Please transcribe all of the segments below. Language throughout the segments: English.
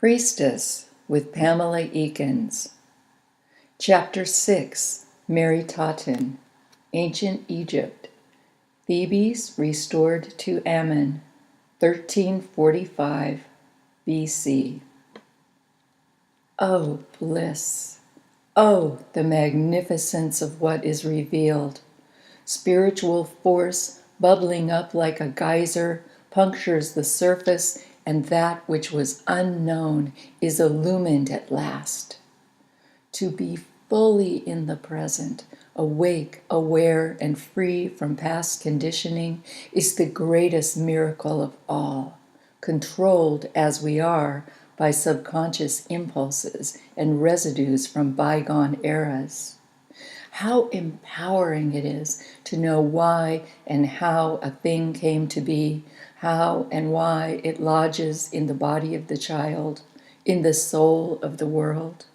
Priestess with Pamela Eakins. Chapter 6, Meritaton, Ancient Egypt, Thebes Restored to Amon, 1345 B.C. Oh, bliss! Oh, the magnificence of what is revealed! Spiritual force, bubbling up like a geyser, punctures the surface, and that which was unknown is illumined at last. To be fully in the present, awake, aware, and free from past conditioning is the greatest miracle of all, controlled as we are by subconscious impulses and residues from bygone eras. How empowering it is to know why and how a thing came to be, how and why it lodges in the body of the child, in the soul of the world.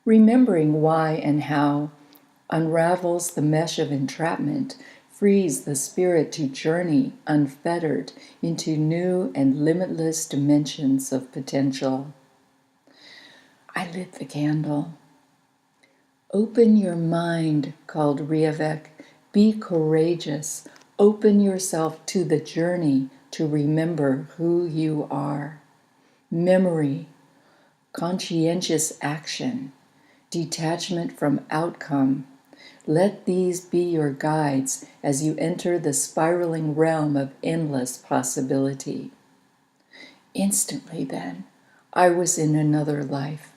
Remembering why and how unravels the mesh of entrapment, frees the spirit to journey unfettered into new and limitless dimensions of potential. I lit the candle. Open your mind, called Riavek. Be courageous. Open yourself to the journey to remember who you are. Memory, conscientious action, detachment from outcome. Let these be your guides as you enter the spiraling realm of endless possibility. Instantly then, I was in another life.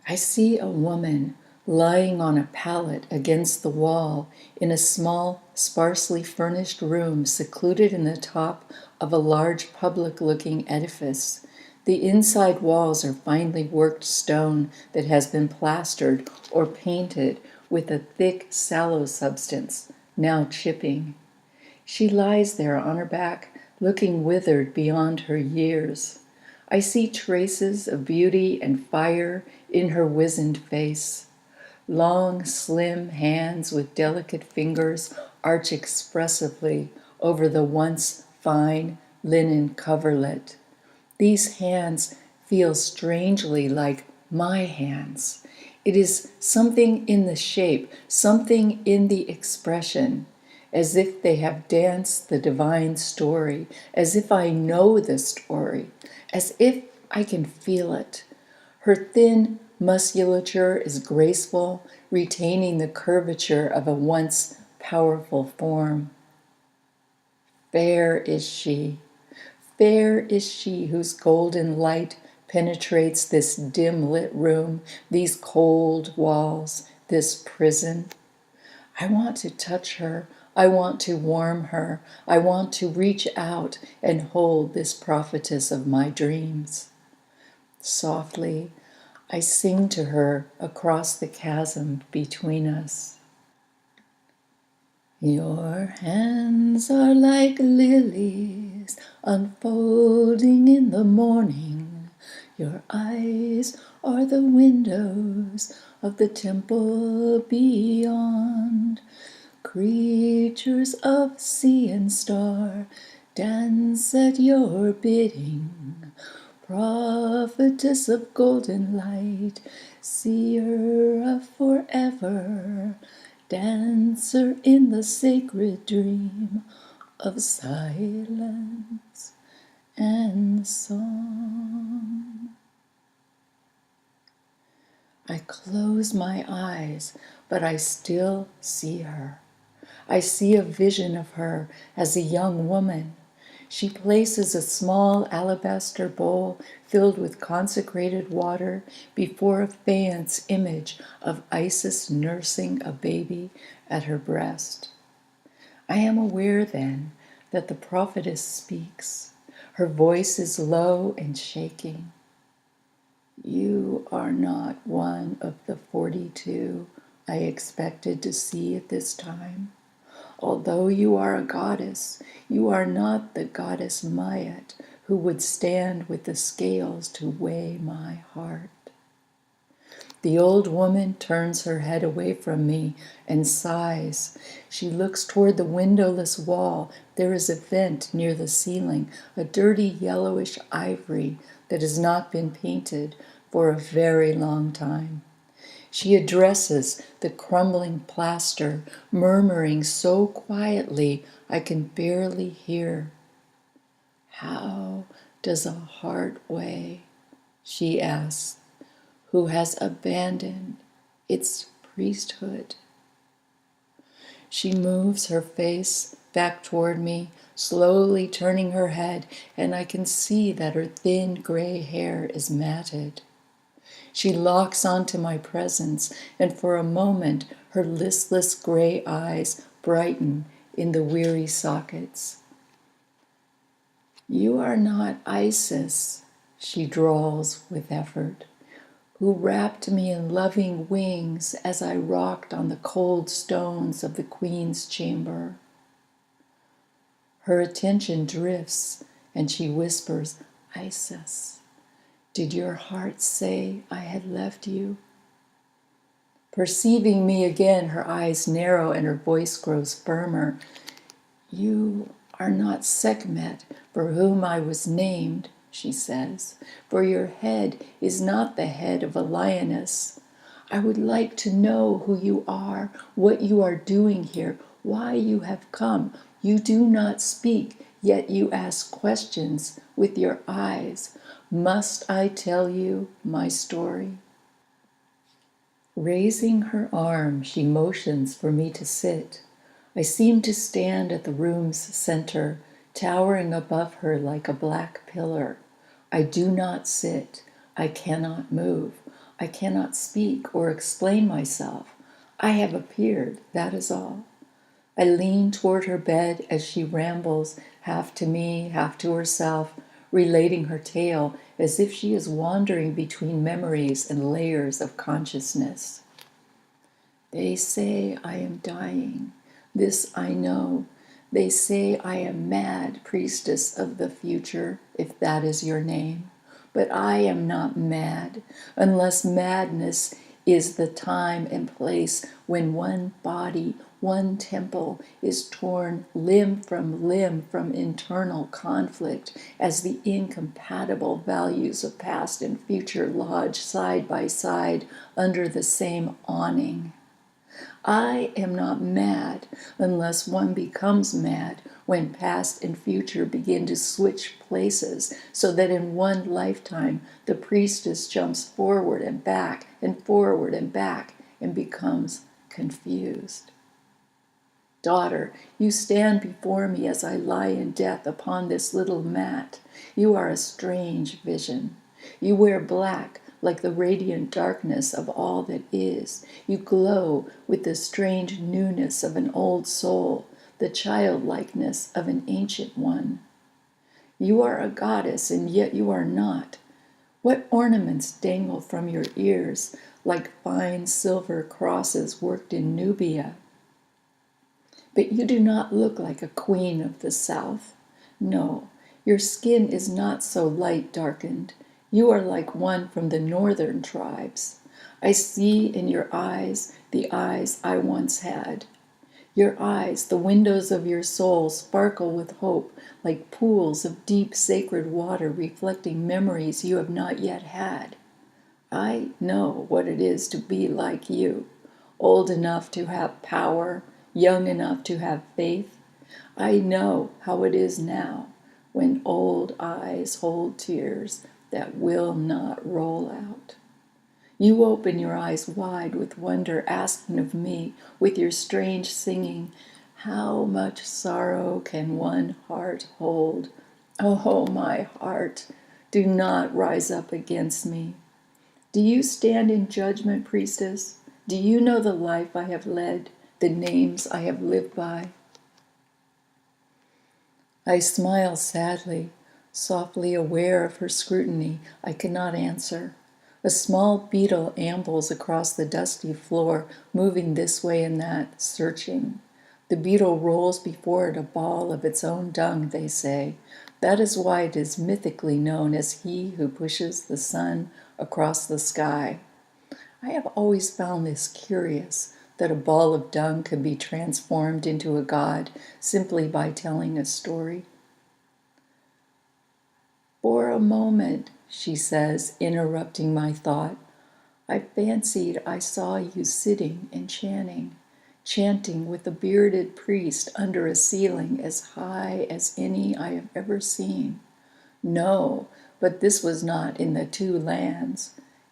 I see a woman lying on a pallet against the wall in a small, sparsely furnished room secluded in the top of a large public-looking edifice. The inside walls are finely worked stone that has been plastered or painted with a thick, sallow substance, now chipping. She lies there on her back, looking withered beyond her years. I see traces of beauty and fire in her wizened face. Long, slim hands with delicate fingers arch expressively over the once fine linen coverlet. These hands feel strangely like my hands. It is something in the shape, something in the expression, as if they have danced the divine story, as if I know the story, as if I can feel it. Her thin musculature is graceful, retaining the curvature of a once powerful form. Fair is she whose golden light penetrates this dim-lit room, these cold walls, this prison. I want to touch her. I want to warm her. I want to reach out and hold this prophetess of my dreams. Softly, I sing to her across the chasm between us. Your hands are like lilies unfolding in the morning. Your eyes are the windows of the temple beyond. Creatures of sea and star dance at your bidding. Prophetess of golden light, seer of forever, dancer in the sacred dream of silence and song. I close my eyes, but I still see her. I see a vision of her as a young woman. She places a small alabaster bowl filled with consecrated water before a faience image of Isis nursing a baby at her breast. I am aware then that the prophetess speaks. Her voice is low and shaking. You are not one of the 42 I expected to see at this time. Although you are a goddess, you are not the goddess Mayat who would stand with the scales to weigh my heart. The old woman turns her head away from me and sighs. She looks toward the windowless wall. There is a vent near the ceiling, a dirty yellowish ivory that has not been painted for a very long time. She addresses the crumbling plaster, murmuring so quietly I can barely hear. "How does a heart weigh?" she asks, "who has abandoned its priesthood?" She moves her face back toward me, slowly turning her head, and I can see that her thin gray hair is matted. She locks onto my presence, and for a moment her listless gray eyes brighten in the weary sockets. "You are not Isis," she drawls with effort, "who wrapped me in loving wings as I rocked on the cold stones of the Queen's chamber." Her attention drifts, and she whispers, "Isis, did your heart say I had left you?" Perceiving me again, her eyes narrow and her voice grows firmer. "You are not Sekhmet, for whom I was named," she says, "for your head is not the head of a lioness. I would like to know who you are, what you are doing here, why you have come. You do not speak, yet you ask questions with your eyes. Must I tell you my story?" Raising her arm, she motions for me to sit. I seem to stand at the room's center, towering above her like a black pillar. I do not sit. I cannot move. I cannot speak or explain myself. I have appeared, that is all. I lean toward her bed as she rambles, half to me, half to herself, relating her tale as if she is wandering between memories and layers of consciousness. "They say I am dying. This I know. They say I am mad, priestess of the future, if that is your name. But I am not mad, unless madness is the time and place when one body, one temple, is torn limb from internal conflict as the incompatible values of past and future lodge side by side under the same awning. I am not mad unless one becomes mad when past and future begin to switch places so that in one lifetime the priestess jumps forward and back and becomes confused. Daughter, you stand before me as I lie in death upon this little mat. You are a strange vision. You wear black, like the radiant darkness of all that is. You glow with the strange newness of an old soul, the childlikeness of an ancient one. You are a goddess, and yet you are not. What ornaments dangle from your ears, like fine silver crosses worked in Nubia? But you do not look like a queen of the south. No, your skin is not so light darkened. You are like one from the northern tribes. I see in your eyes the eyes I once had. Your eyes, the windows of your soul, sparkle with hope, like pools of deep sacred water reflecting memories you have not yet had. I know what it is to be like you, old enough to have power, young enough to have faith. I know how it is now when old eyes hold tears that will not roll out. You open your eyes wide with wonder, asking of me, with your strange singing, how much sorrow can one heart hold? Oh, my heart, do not rise up against me. Do you stand in judgment, priestess? Do you know the life I have led, the names I have lived by? I smile sadly, softly aware of her scrutiny. I cannot answer. A small beetle ambles across the dusty floor, moving this way and that, searching. The beetle rolls before it a ball of its own dung, they say. That is why it is mythically known as he who pushes the sun across the sky. I have always found this curious, that a ball of dung could be transformed into a god simply by telling a story. For a moment, she says, interrupting my thought, I fancied I saw you sitting and chanting with a bearded priest under a ceiling as high as any I have ever seen. No, but this was not in the two lands.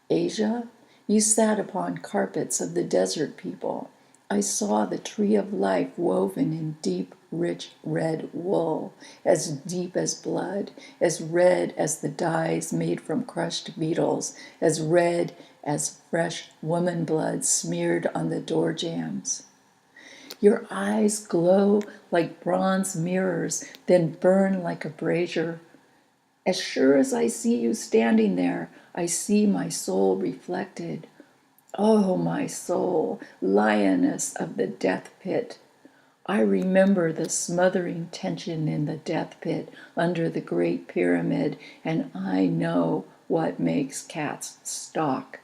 Asia, you sat upon carpets of the desert people. I saw the tree of life woven in deep, rich red wool, as deep as blood, as red as the dyes made from crushed beetles, as red as fresh woman blood smeared on the door jambs. Your eyes glow like bronze mirrors, then burn like a brazier. As sure as I see you standing there, I see my soul reflected. Oh, my soul, lioness of the death pit. I remember the smothering tension in the death pit under the Great Pyramid, and I know what makes cats stalk.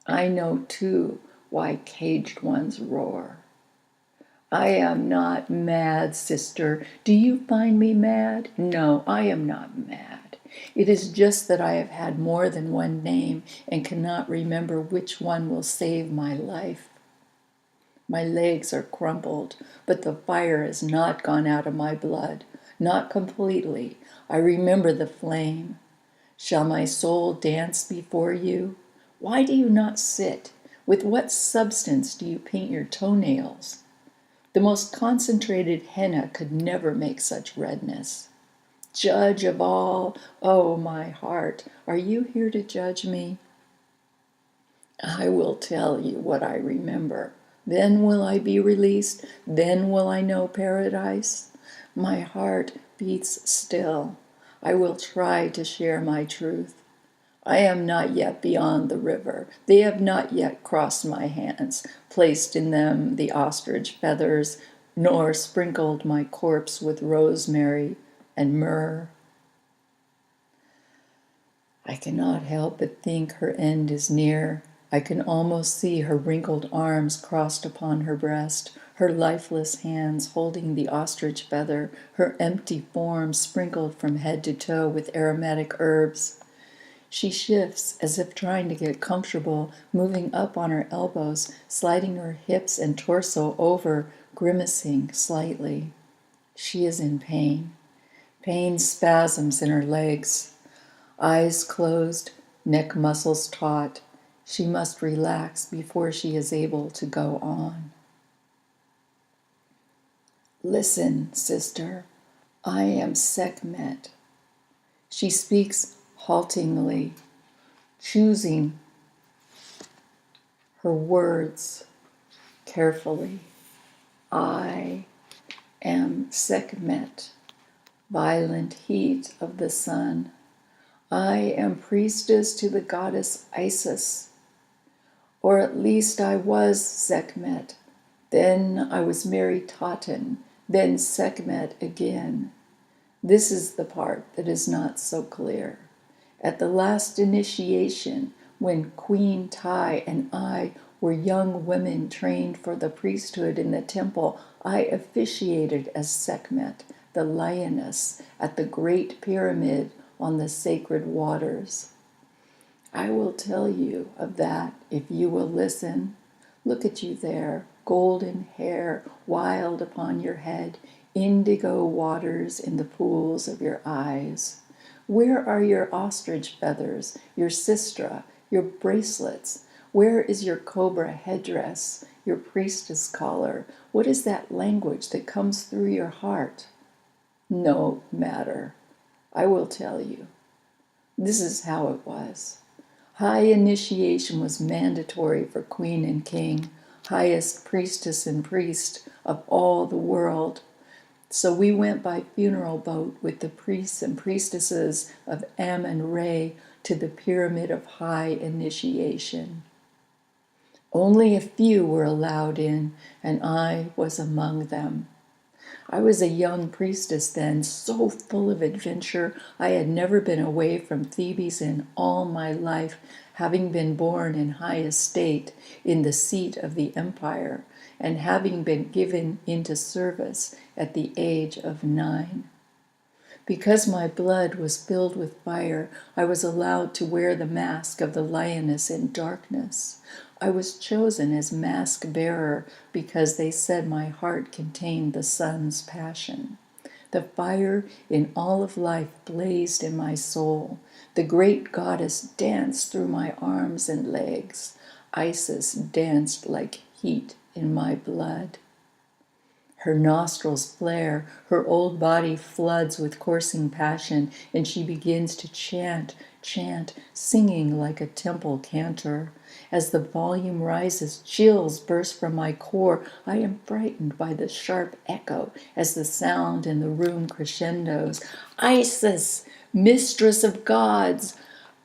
I know, too, why caged ones roar. I am not mad, sister. Do you find me mad? No, I am not mad. It is just that I have had more than one name and cannot remember which one will save my life. My legs are crumpled, but the fire has not gone out of my blood. Not completely. I remember the flame. Shall my soul dance before you? Why do you not sit? With what substance do you paint your toenails? The most concentrated henna could never make such redness. Judge of all, oh my heart, are you here to judge me? I will tell you what I remember. Then will I be released. Then will I know paradise. My heart beats still. I will try to share my truth. I am not yet beyond the river. They have not yet crossed my hands, placed in them the ostrich feathers, nor sprinkled my corpse with rosemary and myrrh. I cannot help but think her end is near. I can almost see her wrinkled arms crossed upon her breast, her lifeless hands holding the ostrich feather, her empty form sprinkled from head to toe with aromatic herbs. She shifts as if trying to get comfortable, moving up on her elbows, sliding her hips and torso over, grimacing slightly. She is in pain. Pain spasms in her legs. Eyes closed, neck muscles taut. She must relax before she is able to go on. Listen, sister, I am Sekhmet. She speaks haltingly, choosing her words carefully. I am Sekhmet, violent heat of the sun. I am priestess to the goddess Isis, or at least I was Sekhmet. Then I was Meritaton, then Sekhmet again. This is the part that is not so clear. At the last initiation, when Queen Tai and I were young women trained for the priesthood in the temple, I officiated as Sekhmet, the lioness, at the Great Pyramid on the sacred waters. I will tell you of that if you will listen. Look at you there, golden hair wild upon your head, indigo waters in the pools of your eyes. Where are your ostrich feathers, your sistra, your bracelets? Where is your cobra headdress, your priestess collar? What is that language that comes through your heart? No matter. I will tell you. This is how it was. High initiation was mandatory for queen and king, highest priestess and priest of all the world. So we went by funeral boat with the priests and priestesses of Amon Re to the pyramid of high initiation. Only a few were allowed in, and I was among them. I was a young priestess then, so full of adventure. I had never been away from Thebes in all my life, having been born in high estate in the seat of the empire, and having been given into service at the age of 9. Because my blood was filled with fire, I was allowed to wear the mask of the lioness in darkness. I was chosen as mask bearer because they said my heart contained the sun's passion. The fire in all of life blazed in my soul. The great goddess danced through my arms and legs. Isis danced like heat in my blood. Her nostrils flare, her old body floods with coursing passion, and she begins to chant, singing like a temple cantor. As the volume rises, chills burst from my core. I am frightened by the sharp echo as the sound in the room crescendos. Isis, mistress of gods,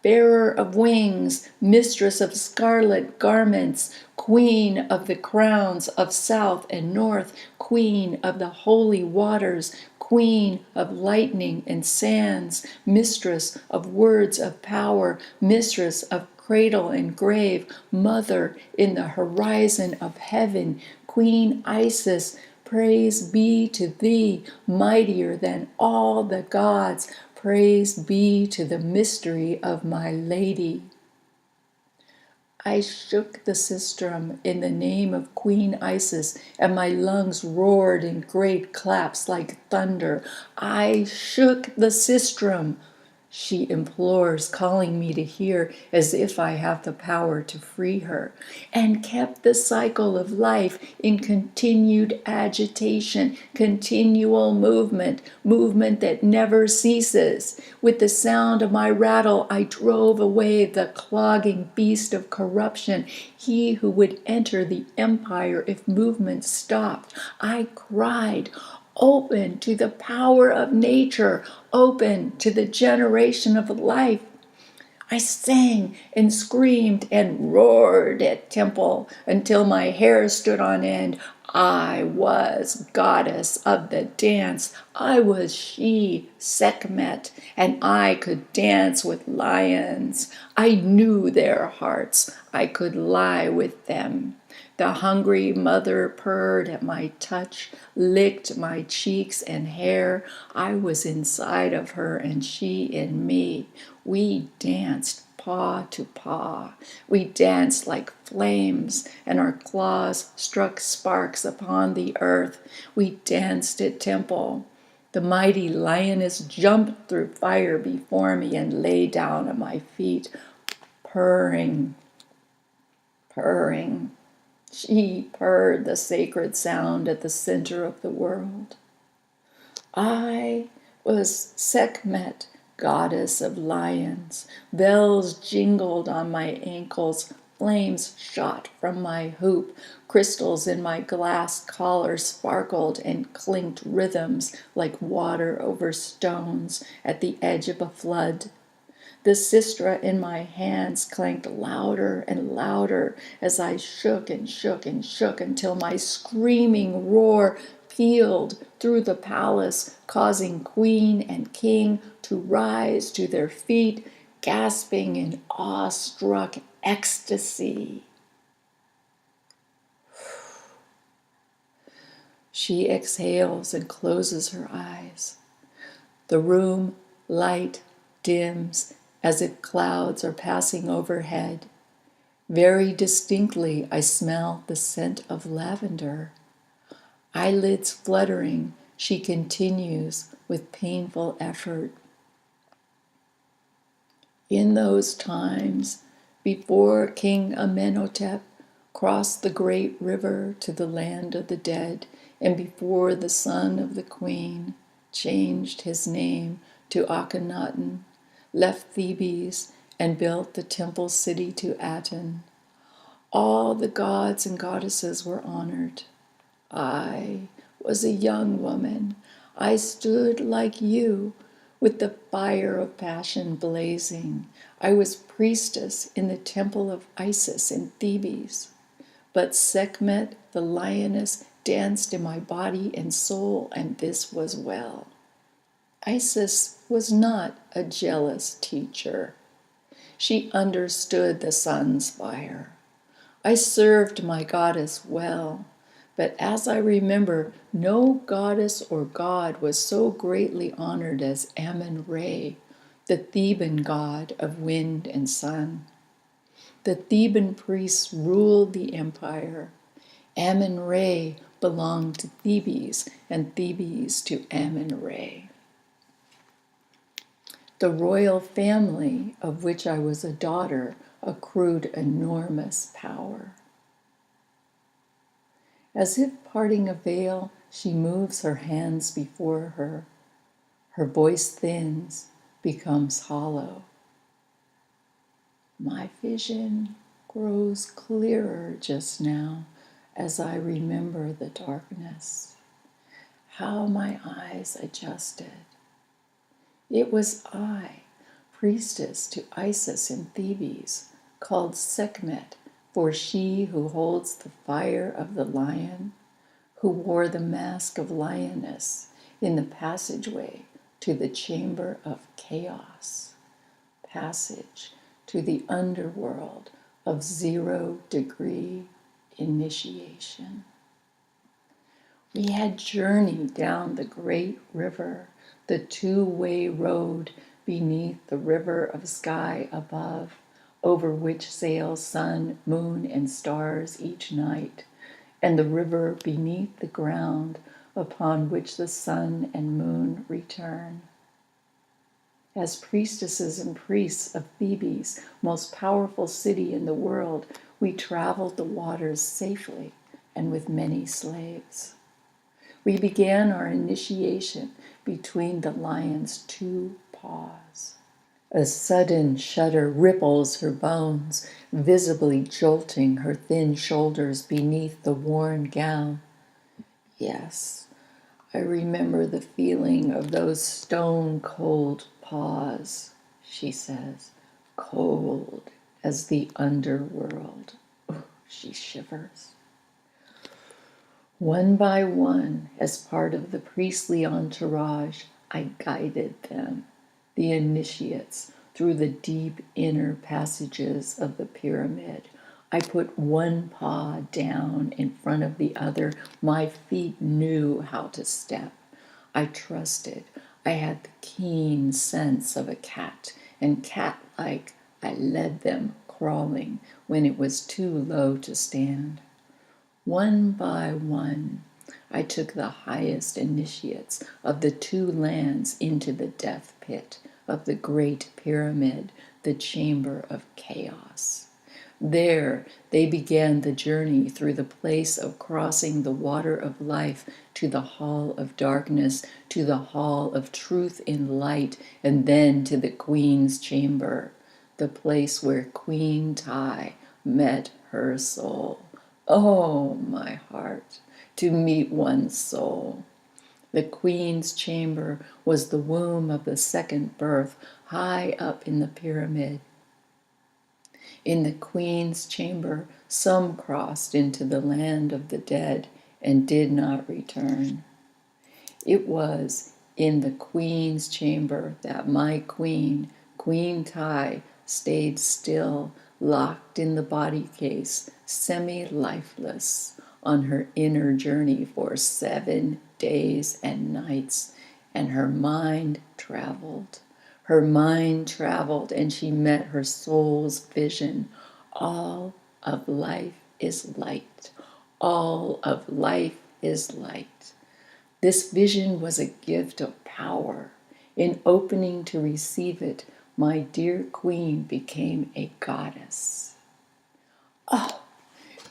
bearer of wings, mistress of scarlet garments, queen of the crowns of south and north, queen of the holy waters, queen of lightning and sands, mistress of words of power, mistress of cradle and grave, mother in the horizon of heaven, Queen Isis, praise be to thee, mightier than all the gods. Praise be to the mystery of my lady. I shook the sistrum in the name of Queen Isis, and my lungs roared in great claps like thunder. I shook the sistrum, she implores, calling me to hear as if I have the power to free her, and kept the cycle of life in continued agitation, continual movement that never ceases. With the sound of my rattle, I drove away the clogging beast of corruption, he who would enter the empire if movement stopped. I cried, open to the power of nature, open to the generation of life. I sang and screamed and roared at temple until my hair stood on end. I was goddess of the dance. I was she, Sekhmet, and I could dance with lions. I knew their hearts. I could lie with them. The hungry mother purred at my touch, licked my cheeks and hair. I was inside of her and she in me. We danced paw to paw. We danced like flames, and our claws struck sparks upon the earth. We danced at temple. The mighty lioness jumped through fire before me and lay down at my feet, purring. She purred the sacred sound at the center of the world. I was Sekhmet, goddess of lions. Bells jingled on my ankles. Flames shot from my hoop. Crystals in my glass collar sparkled and clinked rhythms like water over stones at the edge of a flood. The sistra in my hands clanked louder and louder as I shook and shook and shook until my screaming roar pealed through the palace, causing queen and king to rise to their feet, gasping in awestruck ecstasy. She exhales and closes her eyes. The room, light, dims as if clouds are passing overhead. Very distinctly, I smell the scent of lavender. Eyelids fluttering, she continues with painful effort. In those times, before King Amenhotep crossed the great river to the land of the dead, and before the son of the queen changed his name to Akhenaten, left Thebes, and built the temple city to Aten, all the gods and goddesses were honored. I was a young woman. I stood like you, with the fire of passion blazing. I was priestess in the temple of Isis in Thebes. But Sekhmet, the lioness, danced in my body and soul, and this was well. Isis was not a jealous teacher. She understood the sun's fire. I served my goddess well, but as I remember, no goddess or god was so greatly honored as Amon-Ra, the Theban god of wind and sun. The Theban priests ruled the empire. Amon-Ra belonged to Thebes, and Thebes to Amon-Ra. The royal family, of which I was a daughter, accrued enormous power. As if parting a veil, she moves her hands before her. Her voice thins, becomes hollow. My vision grows clearer just now as I remember the darkness. How my eyes adjusted. It was I, priestess to Isis in Thebes, called Sekhmet, for she who holds the fire of the lion, who wore the mask of lioness in the passageway to the chamber of chaos, passage to the underworld of 0-degree initiation. We had journeyed down the great river, the two-way road beneath the river of sky above, over which sail sun, moon, and stars each night, and the river beneath the ground upon which the sun and moon return. As priestesses and priests of Thebes, most powerful city in the world, we traveled the waters safely and with many slaves. We began our initiation between the lion's two paws. A sudden shudder ripples her bones, visibly jolting her thin shoulders beneath the worn gown. Yes, I remember the feeling of those stone-cold paws, she says, cold as the underworld. Oh, she shivers. One by one, as part of the priestly entourage, I guided them, the initiates, through the deep inner passages of the pyramid. I put one paw down in front of the other. My feet knew how to step. I trusted. I had the keen sense of a cat, and cat-like, I led them crawling when it was too low to stand. One by one, I took the highest initiates of the two lands into the death pit of the Great Pyramid, the chamber of chaos. There, they began the journey through the place of crossing the water of life to the hall of darkness, to the hall of truth in light, and then to the Queen's chamber, the place where Queen Tai met her soul. Oh, my heart, to meet one's soul. The Queen's chamber was the womb of the second birth, high up in the pyramid. In the Queen's chamber, some crossed into the land of the dead and did not return. It was in the Queen's chamber that my queen, Queen Tai, stayed still, locked in the body case, semi-lifeless, on her inner journey for 7 days and nights, and her mind traveled. Her mind traveled, and she met her soul's vision. All of life is light. All of life is light. This vision was a gift of power. In opening to receive it, my dear queen became a goddess. Oh,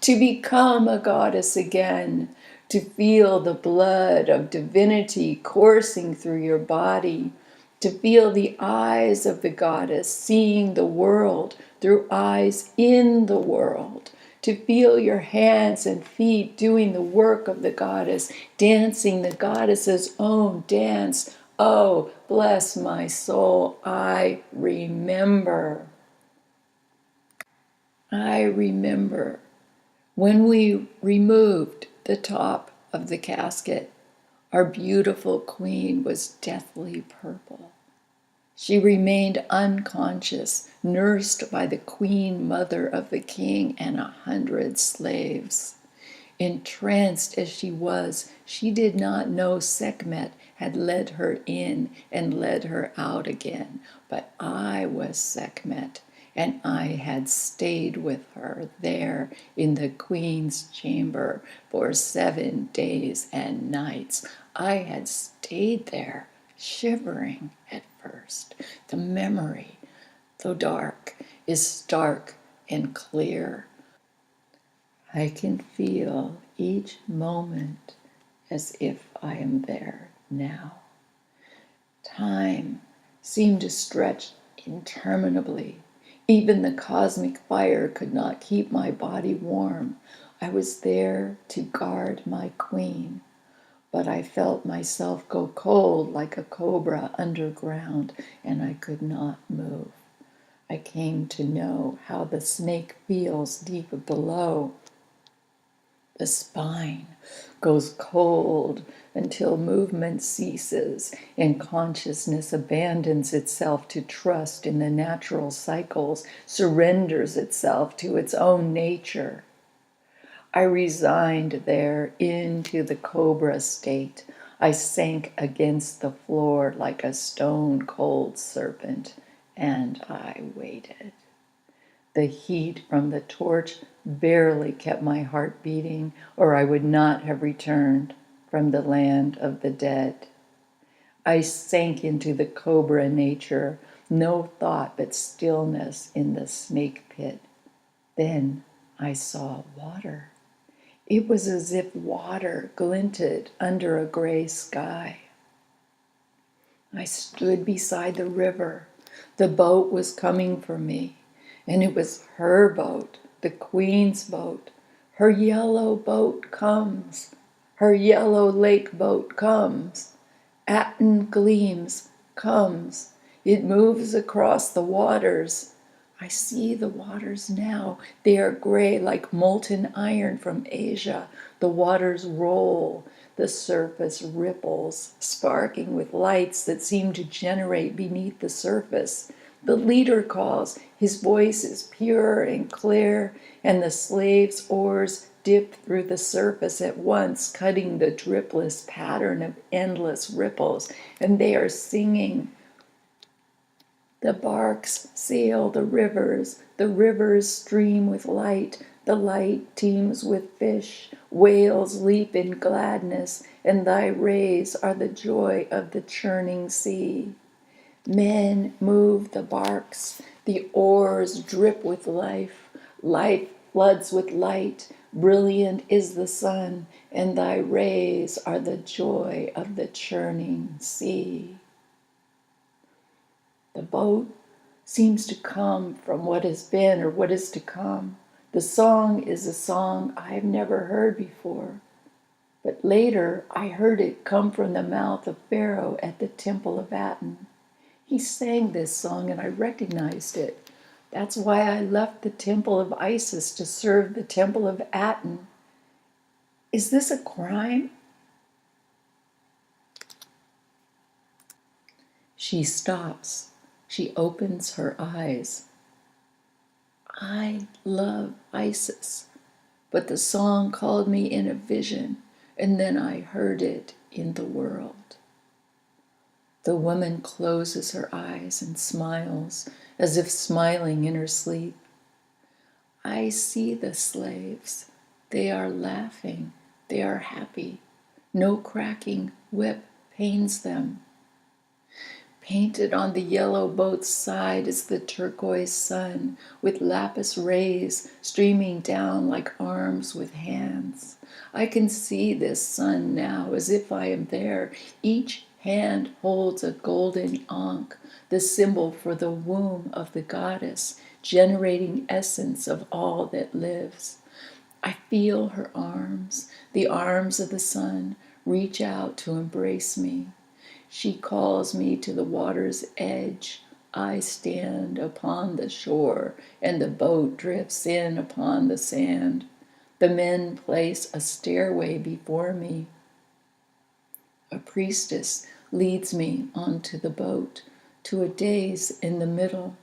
to become a goddess again, to feel the blood of divinity coursing through your body, to feel the eyes of the goddess seeing the world through eyes in the world, to feel your hands and feet doing the work of the goddess, dancing the goddess's own dance. Oh, bless my soul, I remember. I remember when we removed the top of the casket, our beautiful queen was deathly purple. She remained unconscious, nursed by the queen mother of the king and 100 slaves. Entranced as she was, she did not know Sekhmet had led her in and led her out again. But I was Sekhmet, and I had stayed with her there in the queen's chamber for 7 days and nights. I had stayed there, shivering at first. The memory, though dark, is stark and clear. I can feel each moment as if I am there now. Time seemed to stretch interminably. Even the cosmic fire could not keep my body warm. I was there to guard my queen, but I felt myself go cold like a cobra underground, and I could not move. I came to know how the snake feels deep below. The spine goes cold until movement ceases and consciousness abandons itself to trust in the natural cycles, surrenders itself to its own nature. I resigned there into the cobra state. I sank against the floor like a stone-cold serpent, and I waited. The heat from the torch barely kept my heart beating, or I would not have returned from the land of the dead. I sank into the cobra nature, no thought but stillness in the snake pit. Then I saw water. It was as if water glinted under a gray sky. I stood beside the river. The boat was coming for me. And it was her boat, the queen's boat. Her yellow boat comes. Her yellow lake boat comes. Aton gleams, comes. It moves across the waters. I see the waters now. They are gray like molten iron from Asia. The waters roll. The surface ripples, sparking with lights that seem to generate beneath the surface. The leader calls, his voice is pure and clear, and the slaves' oars dip through the surface at once, cutting the dripless pattern of endless ripples, and they are singing. The barks sail the rivers stream with light, the light teems with fish, whales leap in gladness, and thy rays are the joy of the churning sea. Men move the barks, the oars drip with life, life floods with light, brilliant is the sun, and thy rays are the joy of the churning sea. The boat seems to come from what has been or what is to come. The song is a song I've never heard before, but later I heard it come from the mouth of Pharaoh at the Temple of Aton. He sang this song and I recognized it. That's why I left the temple of Isis to serve the temple of Aton. Is this a crime? She stops. She opens her eyes. I love Isis, but the song called me in a vision, and then I heard it in the world. The woman closes her eyes and smiles, as if smiling in her sleep. I see the slaves. They are laughing. They are happy. No cracking whip pains them. Painted on the yellow boat's side is the turquoise sun, with lapis rays streaming down like arms with hands. I can see this sun now as if I am there. Each hand holds a golden ankh, the symbol for the womb of the goddess, generating essence of all that lives. I feel her arms, the arms of the sun, reach out to embrace me. She calls me to the water's edge. I stand upon the shore, and the boat drifts in upon the sand. The men place a stairway before me. A priestess leads me onto the boat to a dais in the middle.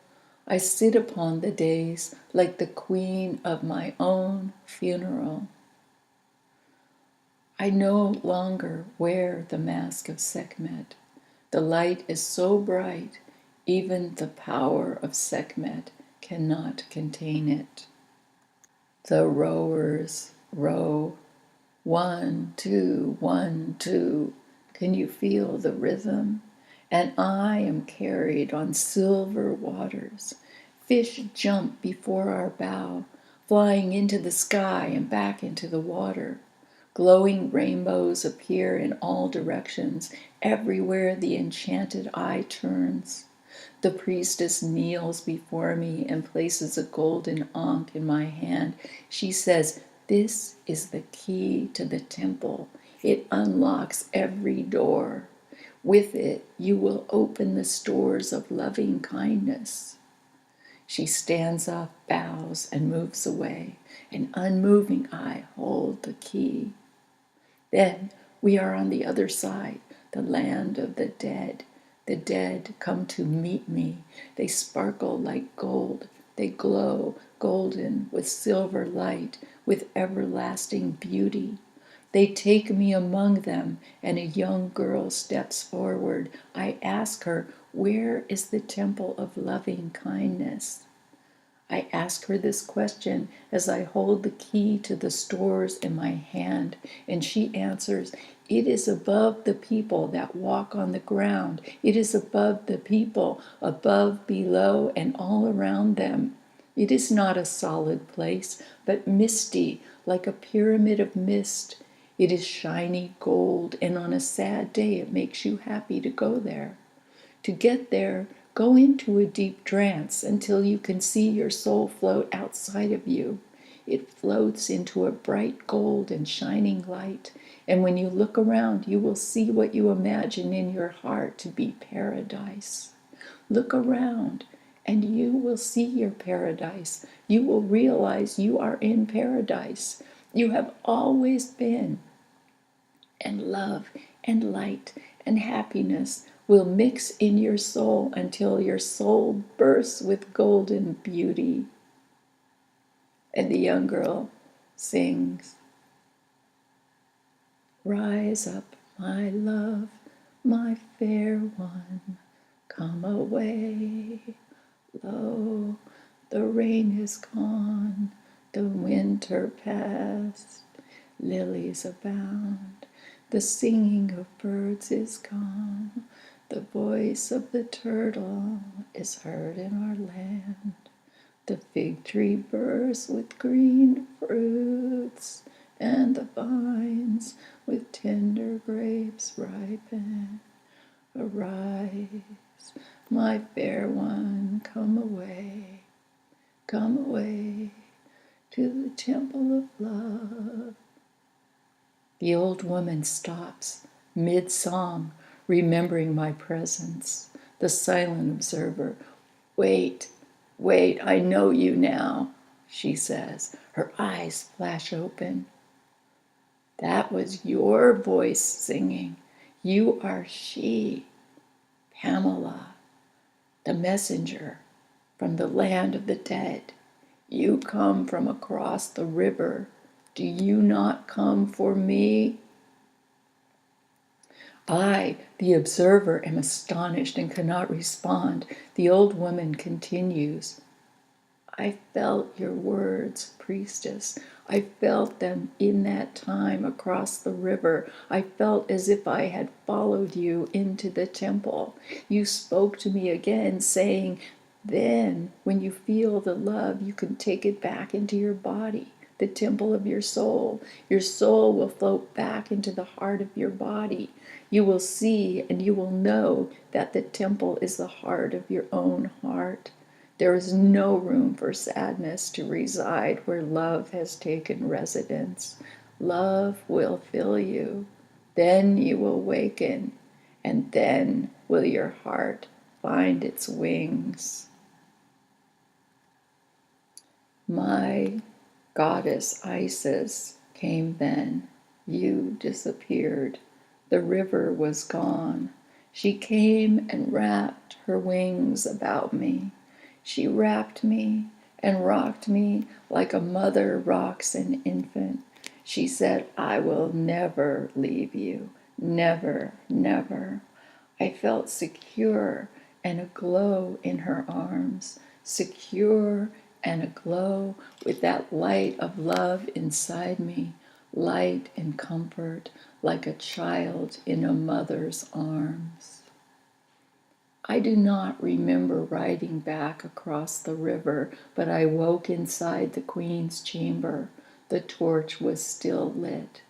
I sit upon the dais like the queen of my own funeral. I no longer wear the mask of Sekhmet. The light is so bright, even the power of Sekhmet cannot contain it. The rowers row. 1, 2, 1, 2. Can you feel the rhythm? And I am carried on silver waters. Fish jump before our bow, flying into the sky and back into the water. Glowing rainbows appear in all directions, everywhere the enchanted eye turns. The priestess kneels before me and places a golden ankh in my hand. She says, "This is the key to the temple. It unlocks every door. With it, you will open the stores of loving kindness." She stands up, bows, and moves away. An unmoving I hold the key. Then we are on the other side, the land of the dead. The dead come to meet me. They sparkle like gold. They glow golden with silver light, with everlasting beauty. They take me among them, and a young girl steps forward. I ask her, "Where is the temple of loving kindness?" I ask her this question as I hold the key to the stores in my hand, and she answers, "It is above the people that walk on the ground. It is above the people, above, below, and all around them. It is not a solid place, but misty, like a pyramid of mist. It is shiny gold, and on a sad day it makes you happy to go there. To get there, go into a deep trance until you can see your soul float outside of you. It floats into a bright gold and shining light, and when you look around, you will see what you imagine in your heart to be paradise. Look around, and you will see your paradise. You will realize you are in paradise. You have always been, and love and light and happiness will mix in your soul until your soul bursts with golden beauty." And the young girl sings, "Rise up, my love, my fair one, come away. Lo, the rain is gone, the winter past, lilies abound, the singing of birds is gone, the voice of the turtle is heard in our land. The fig tree bursts with green fruits, and the vines with tender grapes ripen. Arise, my fair one, come away to the temple of love." The old woman stops, mid-song, remembering my presence. The silent observer, "Wait, I know you now," she says. Her eyes flash open. "That was your voice singing. You are she, Pamela, the messenger from the land of the dead. You come from across the river. Do you not come for me?" I, the observer, am astonished and cannot respond. The old woman continues, "I felt your words, priestess. I felt them in that time across the river. I felt as if I had followed you into the temple. You spoke to me again, saying, 'Then, when you feel the love, you can take it back into your body, the temple of your soul. Your soul will float back into the heart of your body. You will see and you will know that the temple is the heart of your own heart. There is no room for sadness to reside where love has taken residence. Love will fill you. Then you will waken, and then will your heart find its wings.'" My goddess Isis came then. You disappeared. The river was gone. She came and wrapped her wings about me. She wrapped me and rocked me like a mother rocks an infant. She said, I will never leave you. Never, never. I felt secure and aglow in her arms, secure and aglow with that light of love inside me, light and comfort, like a child in a mother's arms. I do not remember riding back across the river, but I woke inside the Queen's chamber. The torch was still lit.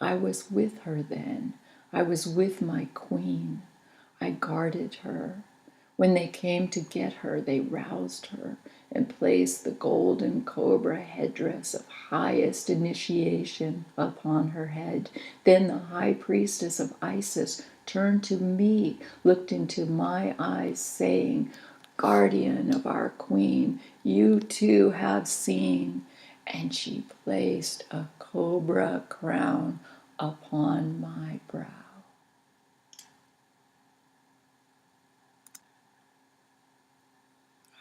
I was with her then. I was with my Queen. I guarded her. When they came to get her, they roused her and placed the golden cobra headdress of highest initiation upon her head. Then the high priestess of Isis turned to me, looked into my eyes, saying, Guardian of our Queen, you too have seen. And she placed a cobra crown upon my brow.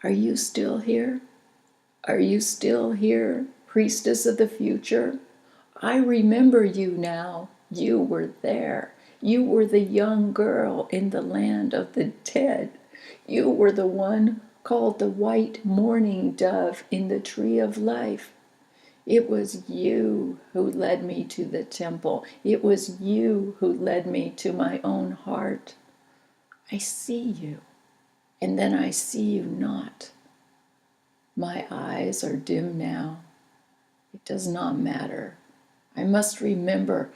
Are you still here? Are you still here, priestess of the future? I remember you now. You were there. You were the young girl in the land of the dead. You were the one called the white mourning dove in the tree of life. It was you who led me to the temple. It was you who led me to my own heart. I see you, and then I see you not. My eyes are dim now. It does not matter. I must remember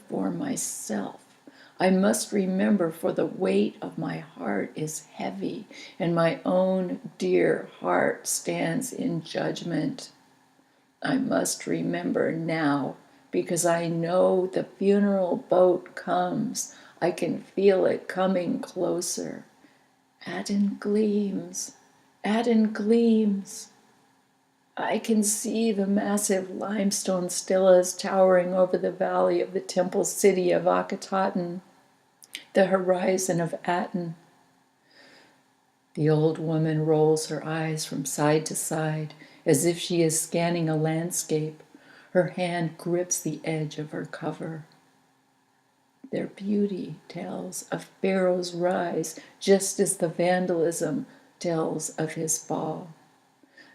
for myself. I must remember, for the weight of my heart is heavy, and my own dear heart stands in judgment. I must remember now, because I know the funeral boat comes. I can feel it coming closer. Aten gleams. Aten gleams. I can see the massive limestone stelas towering over the valley of the temple city of Akhenaten, the horizon of Aten. The old woman rolls her eyes from side to side as if she is scanning a landscape. Her hand grips the edge of her cover. Their beauty tells of Pharaoh's rise, just as the vandalism tells of his fall.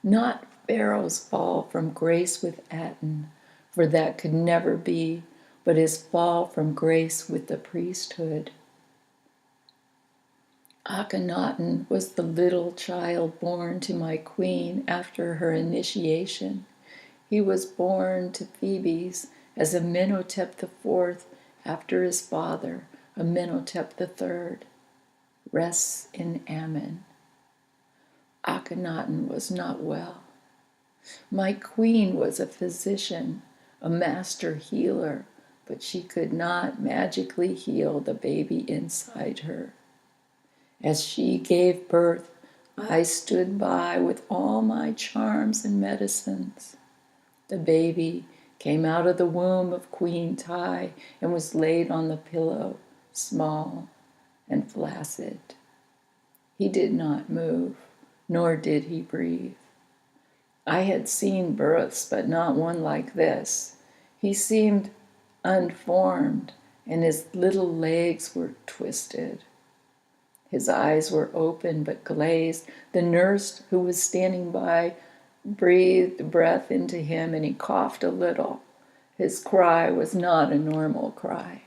Not Pharaoh's fall from grace with Aten, for that could never be, but his fall from grace with the priesthood. Akhenaten was the little child born to my queen after her initiation. He was born to Thebes as Amenhotep IV after his father, Amenhotep III, rests in Amon. Akhenaten was not well. My queen was a physician, a master healer, but she could not magically heal the baby inside her. As she gave birth, I stood by with all my charms and medicines. The baby came out of the womb of Queen Tai and was laid on the pillow, small and flaccid. He did not move, nor did he breathe. I had seen births, but not one like this. He seemed unformed, and his little legs were twisted. His eyes were open but glazed. The nurse who was standing by breathed breath into him, and he coughed a little. His cry was not a normal cry.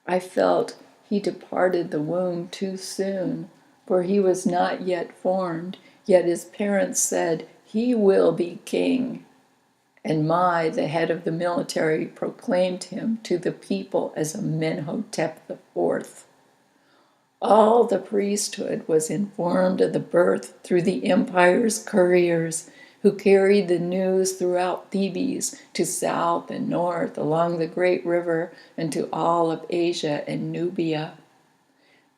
I felt he departed the womb too soon, for he was not yet formed, yet his parents said, he will be king. And the head of the military, proclaimed him to the people as Amenhotep IV. All the priesthood was informed of the birth through the empire's couriers, who carried the news throughout Thebes to south and north along the great river and to all of Asia and Nubia.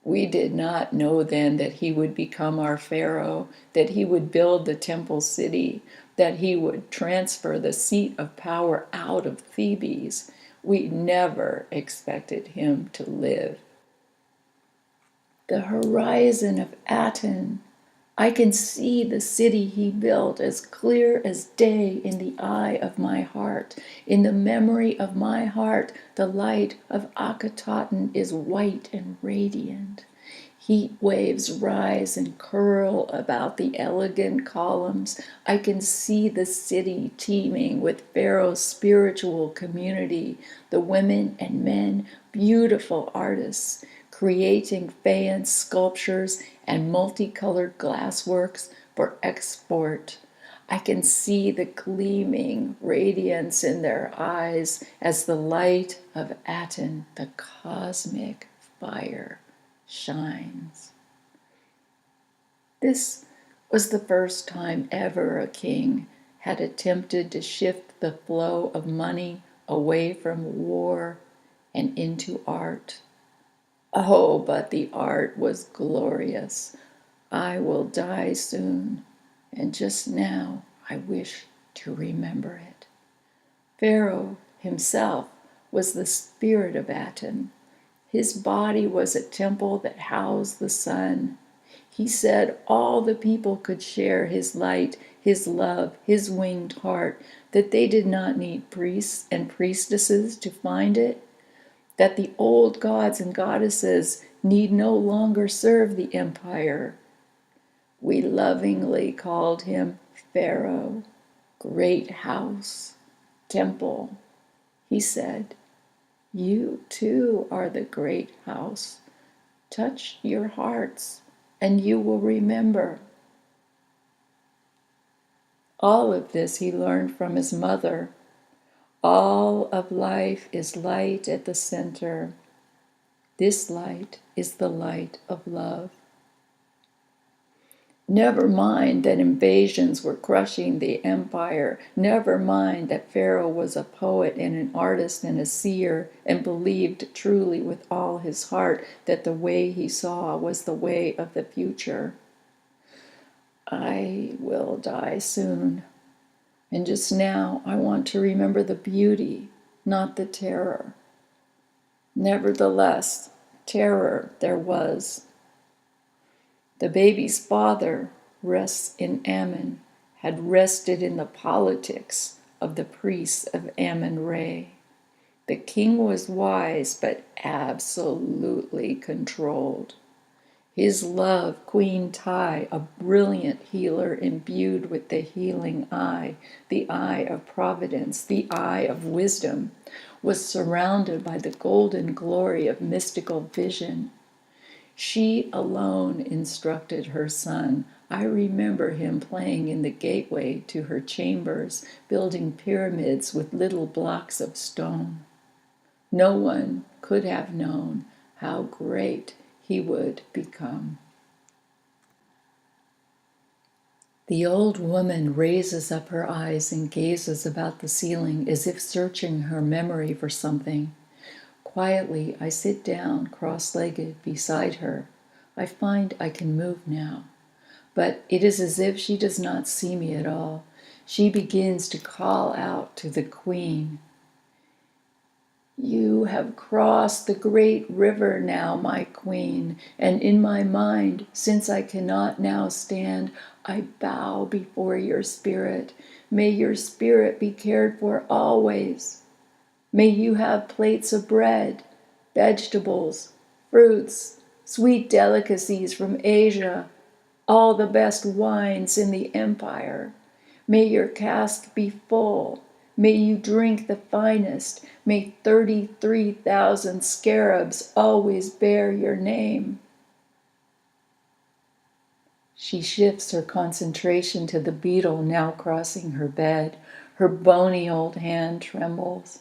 We did not know then that he would become our pharaoh, that he would build the temple city, that he would transfer the seat of power out of Thebes. We never expected him to live. The horizon of Aten. I can see the city he built as clear as day in the eye of my heart. In the memory of my heart, the light of Akhenaten is white and radiant. Heat waves rise and curl about the elegant columns. I can see the city teeming with Pharaoh's spiritual community, the women and men, beautiful artists, creating faience sculptures and multicolored glassworks for export. I can see the gleaming radiance in their eyes as the light of Aten, the cosmic fire, shines. This was the first time ever a king had attempted to shift the flow of money away from war and into art. Oh, but the art was glorious. I will die soon, and just now I wish to remember it. Pharaoh himself was the spirit of Aten. His body was a temple that housed the sun. He said all the people could share his light, his love, his winged heart, that they did not need priests and priestesses to find it, that the old gods and goddesses need no longer serve the empire. We lovingly called him Pharaoh, great house, temple. He said, "You too are the great house. Touch your hearts, and you will remember." All of this he learned from his mother. All of life is light at the center. This light is the light of love. Never mind that invasions were crushing the empire. Never mind that Pharaoh was a poet and an artist and a seer and believed truly with all his heart that the way he saw was the way of the future. I will die soon. And just now I want to remember the beauty, not the terror. Nevertheless, terror there was. The baby's father rests in Amon, had rested in the politics of the priests of Amon-Ra. The king was wise, but absolutely controlled. His love, Queen Tai, a brilliant healer imbued with the healing eye, the eye of providence, the eye of wisdom, was surrounded by the golden glory of mystical vision. She alone instructed her son. I remember him playing in the gateway to her chambers, building pyramids with little blocks of stone. No one could have known how great he would become. The old woman raises up her eyes and gazes about the ceiling as if searching her memory for something. Quietly, I sit down, cross-legged, beside her. I find I can move now. But it is as if she does not see me at all. She begins to call out to the queen. You have crossed the great river now, my queen, and in my mind, since I cannot now stand, I bow before your spirit. May your spirit be cared for always. May you have plates of bread, vegetables, fruits, sweet delicacies from Asia, all the best wines in the empire. May your cask be full. May you drink the finest. May 33,000 scarabs always bear your name. She shifts her concentration to the beetle now crossing her bed. Her bony old hand trembles.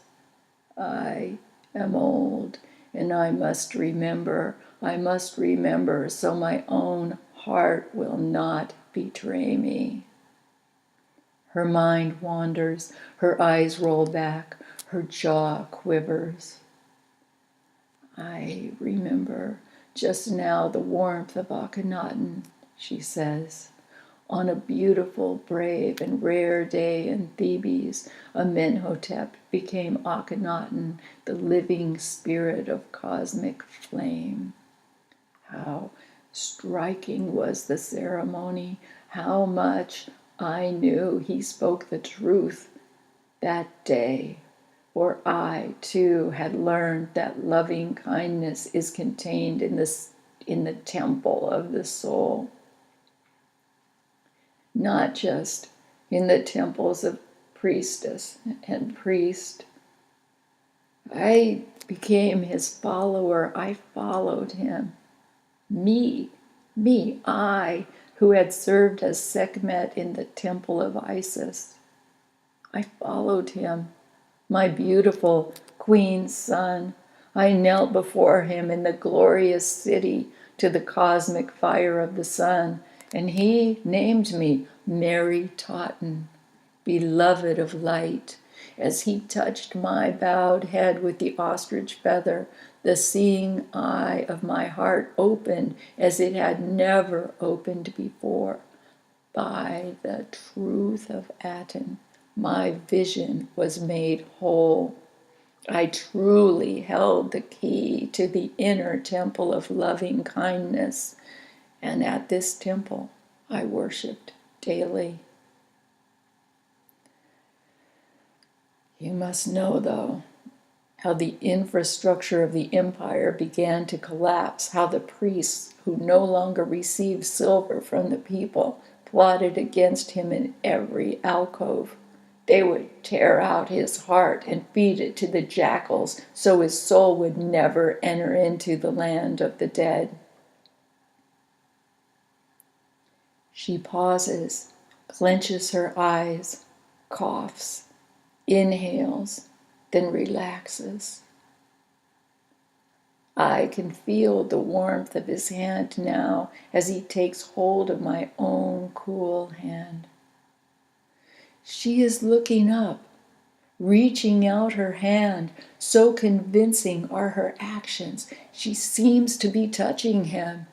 I am old, and I must remember, so my own heart will not betray me. Her mind wanders, her eyes roll back, her jaw quivers. I remember just now the warmth of Akhenaten, she says. On a beautiful, brave, and rare day in Thebes, Amenhotep became Akhenaten, the living spirit of cosmic flame. How striking was the ceremony, how much I knew he spoke the truth that day, for I, too, had learned that loving kindness is contained in the temple of the soul, not just in the temples of priestess and priest. I became his follower. I followed him. Me, I, who had served as Sekhmet in the temple of Isis. I followed him, my beautiful queen's son. I knelt before him in the glorious city to the cosmic fire of the sun, and he named me Meritaton, beloved of light. As he touched my bowed head with the ostrich feather, the seeing eye of my heart opened as it had never opened before. By the truth of Aten, my vision was made whole. I truly held the key to the inner temple of loving kindness, and at this temple I worshipped daily. You must know, though, how the infrastructure of the empire began to collapse, how the priests, who no longer received silver from the people, plotted against him in every alcove. They would tear out his heart and feed it to the jackals so his soul would never enter into the land of the dead. She pauses, clenches her eyes, coughs, inhales, then relaxes. I can feel the warmth of his hand now as he takes hold of my own cool hand. She is looking up, reaching out her hand. So convincing are her actions. She seems to be touching him.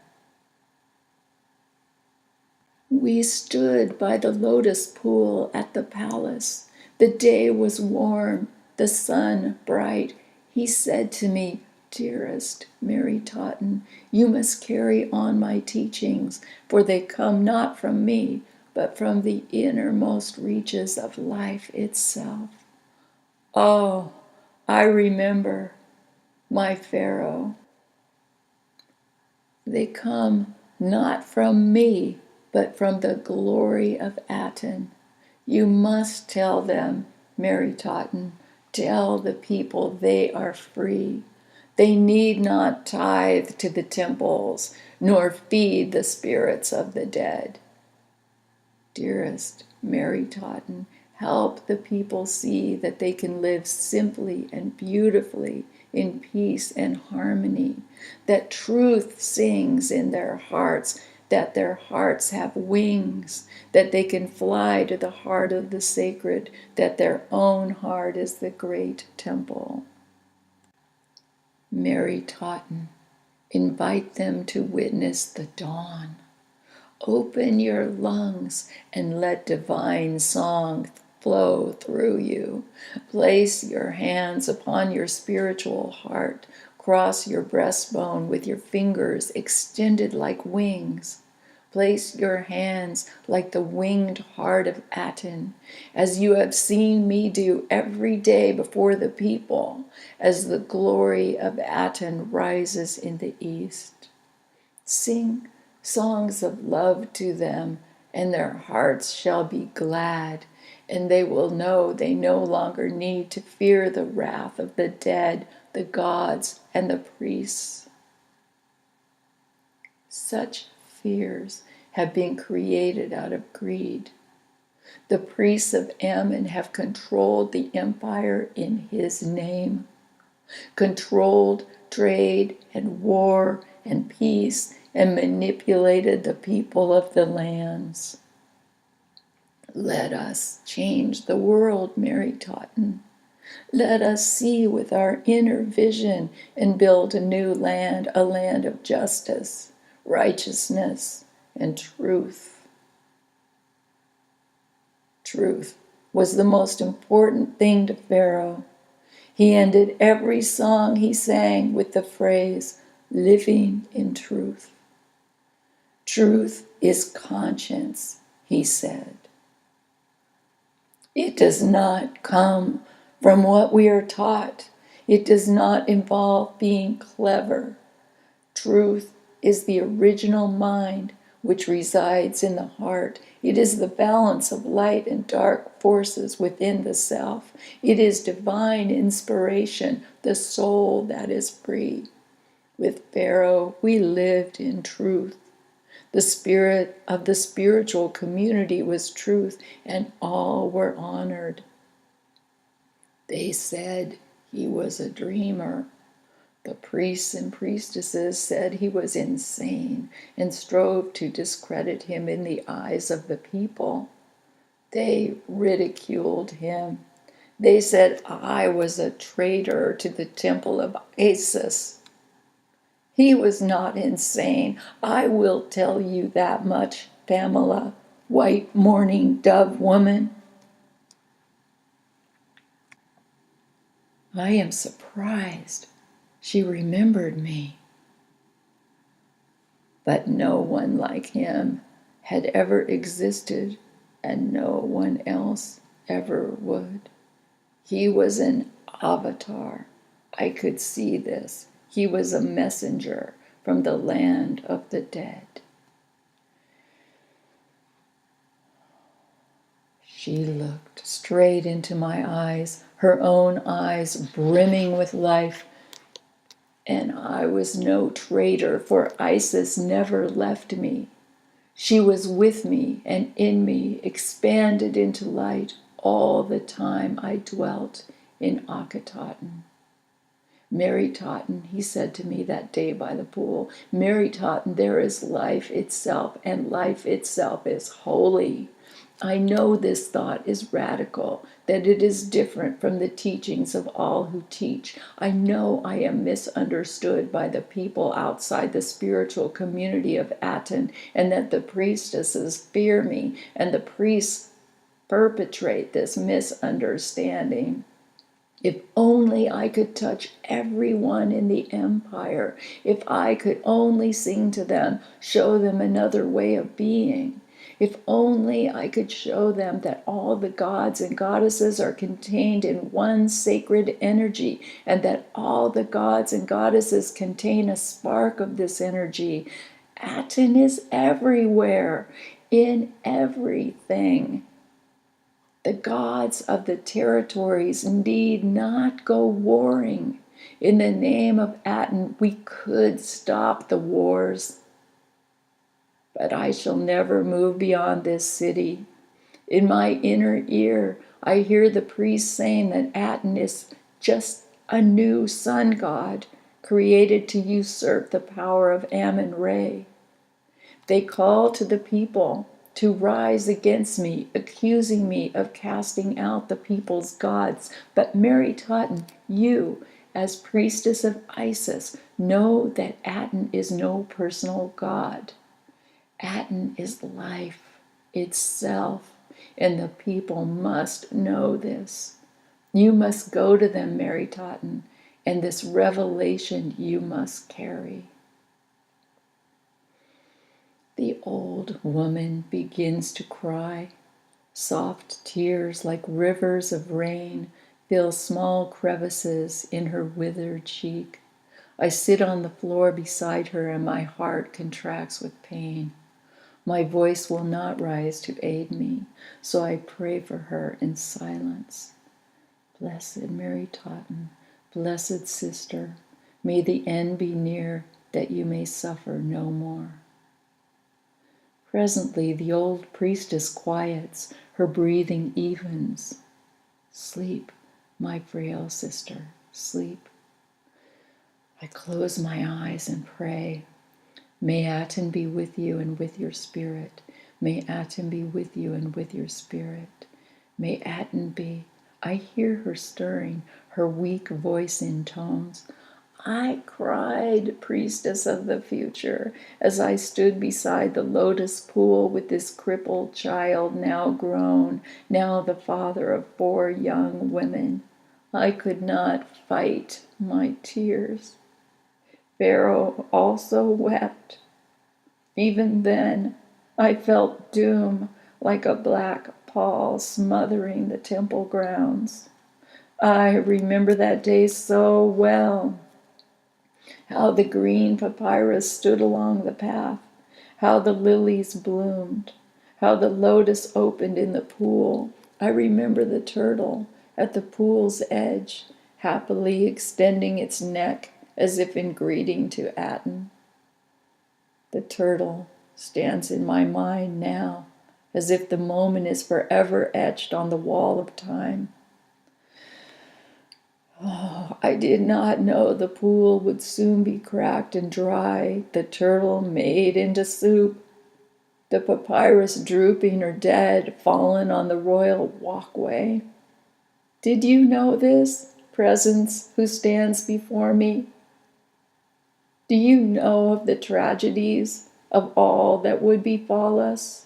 We stood by the lotus pool at the palace. The day was warm, the sun bright. He said to me, "Dearest Meritaton, you must carry on my teachings, for they come not from me, but from the innermost reaches of life itself." Oh, I remember, my Pharaoh. They come not from me, but from the glory of Aten. You must tell them, Meritaton, tell the people they are free. They need not tithe to the temples, nor feed the spirits of the dead. Dearest Meritaton, help the people see that they can live simply and beautifully in peace and harmony, that truth sings in their hearts, that their hearts have wings, that they can fly to the heart of the sacred, that their own heart is the great temple. Meritaton, invite them to witness the dawn. Open your lungs and let divine song flow through you. Place your hands upon your spiritual heart. Cross your breastbone with your fingers extended like wings. Place your hands like the winged heart of Aten, as you have seen me do every day before the people, as the glory of Aten rises in the east. Sing songs of love to them, and their hearts shall be glad, and they will know they no longer need to fear the wrath of the dead, the gods, and the priests. Such fears have been created out of greed. The priests of Amon have controlled the empire in his name, controlled trade and war and peace, and manipulated the people of the lands. Let us change the world, Meritaton. Let us see with our inner vision and build a new land, a land of justice, righteousness, and truth. Truth was the most important thing to Pharaoh. He ended every song he sang with the phrase, living in truth. Truth is conscience, he said. It does not come from what we are taught. It does not involve being clever. Truth is the original mind which resides in the heart. It is the balance of light and dark forces within the self. It is divine inspiration, the soul that is free. With Pharaoh, we lived in truth. The spirit of the spiritual community was truth, and all were honored. They said he was a dreamer. The priests and priestesses said he was insane and strove to discredit him in the eyes of the people. They ridiculed him. They said I was a traitor to the temple of Isis. He was not insane. I will tell you that much, Pamela, white mourning dove woman. I am surprised. She remembered me. But no one like him had ever existed, and no one else ever would. He was an avatar. I could see this. He was a messenger from the land of the dead. She looked straight into my eyes, her own eyes brimming with life. And I was no traitor, for Isis never left me. She was with me and in me, expanded into light all the time I dwelt in Akhenaten. Meritaton, he said to me that day by the pool, Meritaton, there is life itself, and life itself is holy. I know this thought is radical, that it is different from the teachings of all who teach. I know I am misunderstood by the people outside the spiritual community of Aten, and that the priestesses fear me, and the priests perpetrate this misunderstanding. If only I could touch everyone in the empire, if I could only sing to them, show them another way of being. If only I could show them that all the gods and goddesses are contained in one sacred energy, and that all the gods and goddesses contain a spark of this energy. Aten is everywhere, in everything. The gods of the territories need not go warring. In the name of Aten, we could stop the wars. But I shall never move beyond this city. In my inner ear, I hear the priests saying that Aten is just a new sun god created to usurp the power of Amon-Ra. They call to the people to rise against me, accusing me of casting out the people's gods. But Meritaton, you, as priestess of Isis, know that Aten is no personal god. Aten is life itself, and the people must know this. You must go to them, Meritaton, and this revelation you must carry. The old woman begins to cry. Soft tears like rivers of rain fill small crevices in her withered cheek. I sit on the floor beside her and my heart contracts with pain. My voice will not rise to aid me, so I pray for her in silence. Blessed Meritaton, blessed sister, may the end be near that you may suffer no more. Presently, the old priestess quiets, her breathing evens. Sleep, my frail sister, sleep. I close my eyes and pray. May Aten be with you and with your spirit. May Aten be with you and with your spirit. May Aten be. I hear her stirring, her weak voice in tones. I cried, priestess of the future, as I stood beside the lotus pool with this crippled child, now grown, now the father of 4 young women. I could not fight my tears. Pharaoh also wept. Even then, I felt doom like a black pall smothering the temple grounds. I remember that day so well. How the green papyrus stood along the path, how the lilies bloomed, how the lotus opened in the pool. I remember the turtle at the pool's edge, happily extending its neck as if in greeting to Aten. The turtle stands in my mind now, as if the moment is forever etched on the wall of time. Oh, I did not know the pool would soon be cracked and dry, the turtle made into soup, the papyrus drooping or dead, fallen on the royal walkway. Did you know this, presence who stands before me? Do you know of the tragedies of all that would befall us?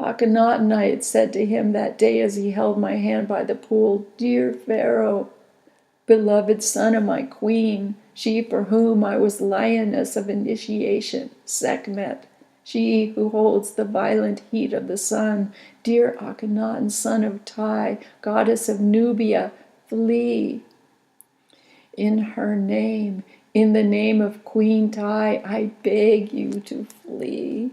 Akhenaten, I had said to him that day as he held my hand by the pool, "Dear Pharaoh, beloved son of my queen, she for whom I was lioness of initiation, Sekhmet, she who holds the violent heat of the sun, dear Akhenaten, son of Tai, goddess of Nubia, flee. In her name, in the name of Queen Tai, I beg you to flee.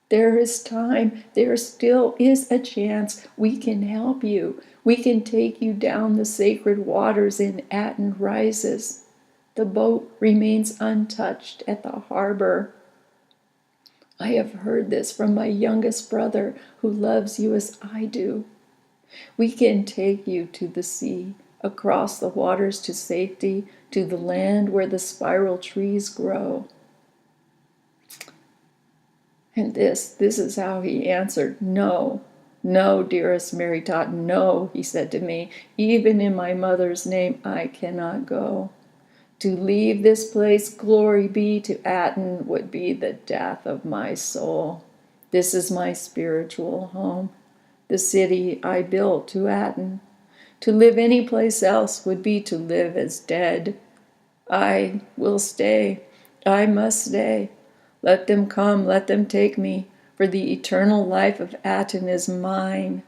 There is time. There still is a chance. We can help you. We can take you down the sacred waters in Aten Rises. The boat remains untouched at the harbor. I have heard this from my youngest brother who loves you as I do. We can take you to the sea, across the waters to safety, to the land where the spiral trees grow." And this is how he answered. "No, no, dearest Meritaton, no," he said to me. "Even in my mother's name, I cannot go. To leave this place, glory be to Aten, would be the death of my soul. This is my spiritual home, the city I built to Aten. To live any place else would be to live as dead. I will stay. I must stay. Let them come, let them take me, for the eternal life of Aten is mine.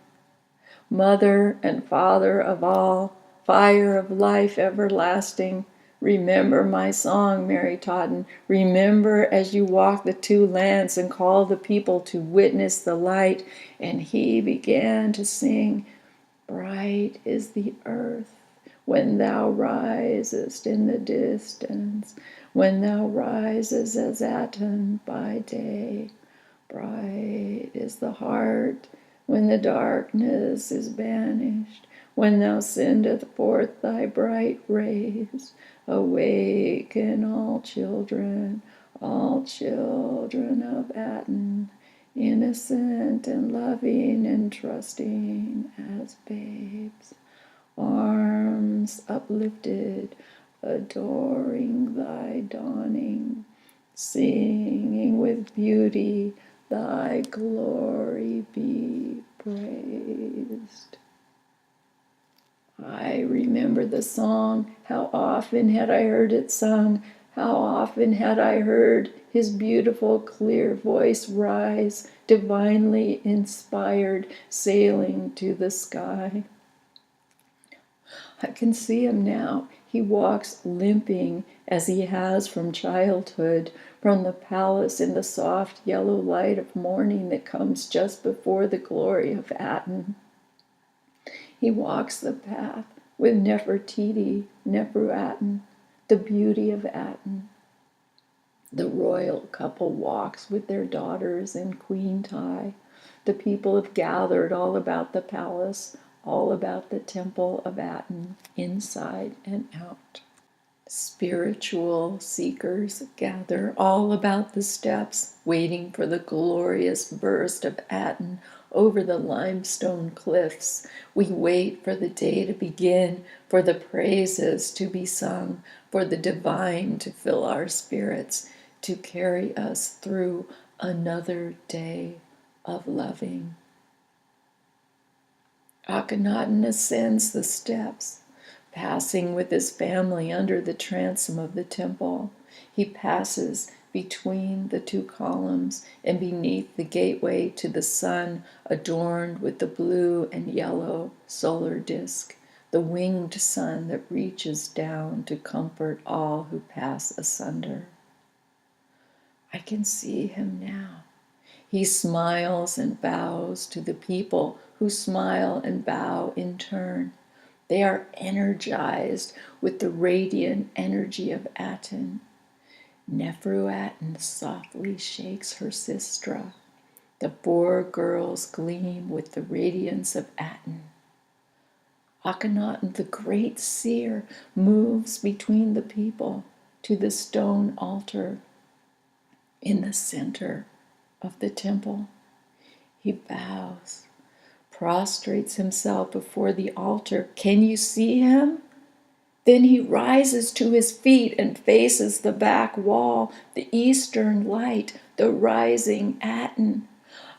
Mother and father of all, fire of life everlasting, remember my song, Meritaton. Remember as you walk the two lands and call the people to witness the light." And he began to sing, "Bright is the earth when thou risest in the distance, when thou risest as Aten by day. Bright is the heart when the darkness is banished, when thou sendest forth thy bright rays. Awaken all children of Aten, innocent and loving and trusting as babes, arms uplifted, adoring thy dawning, singing with beauty, thy glory be praised." I remember the song. How often had I heard it sung? How often had I heard his beautiful, clear voice rise, divinely inspired, sailing to the sky. I can see him now. He walks limping as he has from childhood, from the palace in the soft yellow light of morning that comes just before the glory of Aten. He walks the path with Nefertiti, Neferuaten, the beauty of Aten. The royal couple walks with their daughters and Queen Tai. The people have gathered all about the palace, all about the temple of Aten, inside and out. Spiritual seekers gather all about the steps, waiting for the glorious burst of Aten over the limestone cliffs. We wait for the day to begin, for the praises to be sung, for the divine to fill our spirits, to carry us through another day of loving. Akhenaten ascends the steps, passing with his family under the transom of the temple. He passes between the two columns and beneath the gateway to the sun adorned with the blue and yellow solar disk, the winged sun that reaches down to comfort all who pass asunder. I can see him now. He smiles and bows to the people who smile and bow in turn. They are energized with the radiant energy of Aten. Neferu-Aten softly shakes her sistra. The four girls gleam with the radiance of Aten. Akhenaten, the great seer, moves between the people to the stone altar in the center of the temple. He bows, prostrates himself before the altar. Can you see him? Then he rises to his feet and faces the back wall, the eastern light, the rising Aten.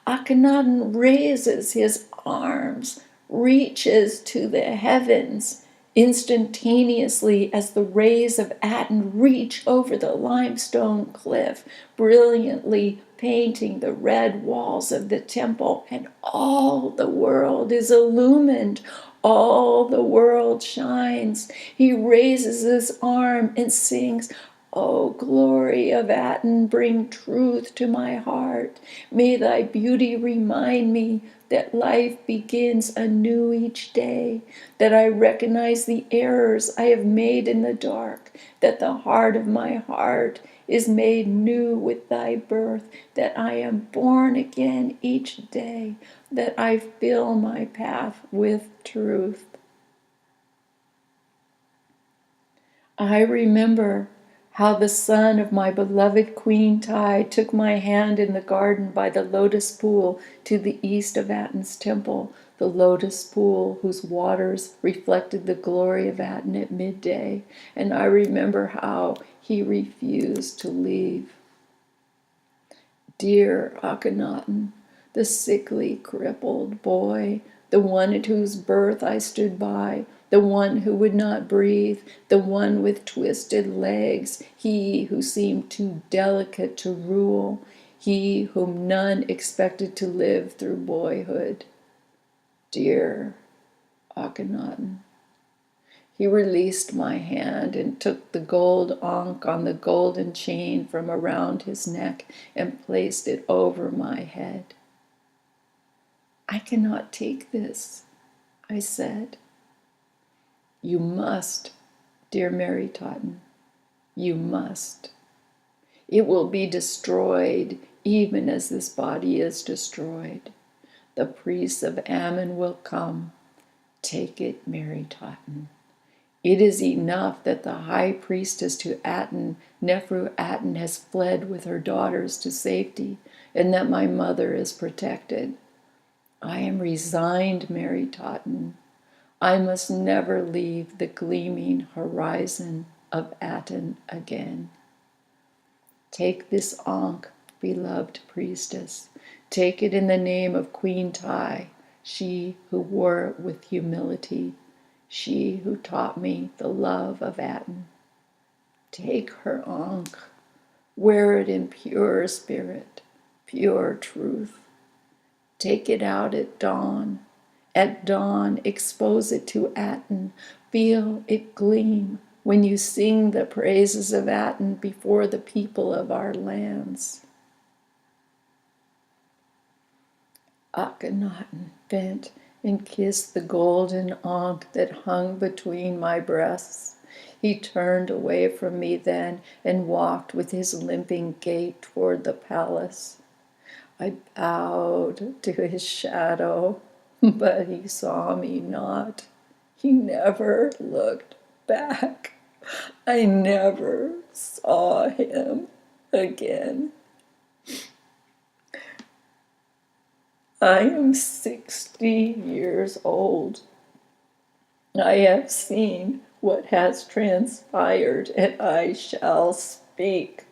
Akhenaten raises his arms, reaches to the heavens, instantaneously as the rays of Aten reach over the limestone cliff, brilliantly painting the red walls of the temple, and all the world is illumined. All the world shines. He raises his arm and sings, "O glory of Aten, bring truth to my heart. May thy beauty remind me that life begins anew each day, that I recognize the errors I have made in the dark, that the heart of my heart is made new with thy birth, that I am born again each day, that I fill my path with truth." I remember how the son of my beloved Queen Tai took my hand in the garden by the lotus pool to the east of Aten's temple, the lotus pool whose waters reflected the glory of Aten at midday, and I remember how he refused to leave. Dear Akhenaten, the sickly, crippled boy, the one at whose birth I stood by, the one who would not breathe, the one with twisted legs, he who seemed too delicate to rule, he whom none expected to live through boyhood. Dear Akhenaten. He released my hand and took the gold ankh on the golden chain from around his neck and placed it over my head. I cannot take this, I said. You must, dear Meritaton, you must. It will be destroyed even as this body is destroyed. The priests of Amon will come. Take it, Meritaton. It is enough that the high priestess to Aten, Neferu-Aten, has fled with her daughters to safety, and that my mother is protected. I am resigned, Meritaton. I must never leave the gleaming horizon of Aten again. Take this ankh, beloved priestess. Take it in the name of Queen Tai, she who wore it with humility, she who taught me the love of Aten. Take her ankh, wear it in pure spirit, pure truth. Take it out at dawn. At dawn, expose it to Aten. Feel it gleam when you sing the praises of Aten before the people of our lands. Akhenaten bent and kissed the golden ankh that hung between my breasts. He turned away from me then and walked with his limping gait toward the palace. I bowed to his shadow, but he saw me not. He never looked back. I never saw him again. I am 60 years old. I have seen what has transpired, and I shall speak.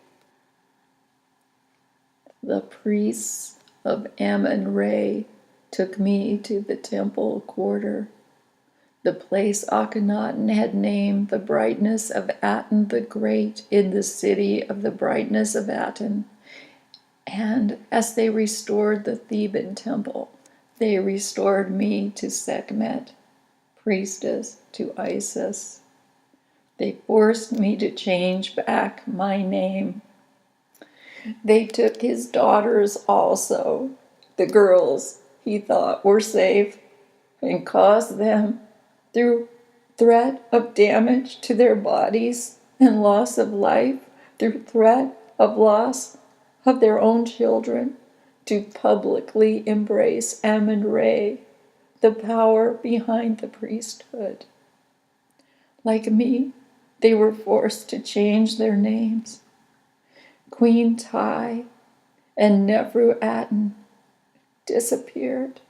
The priests of Amon-Ra took me to the temple quarter. the place Akhenaten had named the brightness of Aten the Great in the city of the brightness of Aten. And as they restored the Theban temple, they restored me to Sekhmet, priestess to Isis. They forced me to change back my name. They took his daughters also, the girls he thought were safe, and caused them, through threat of damage to their bodies and loss of life, through threat of loss of their own children, to publicly embrace Amon-Ra, the power behind the priesthood. Like me, they were forced to change their names. Queen Tai and Neferu-Aten disappeared.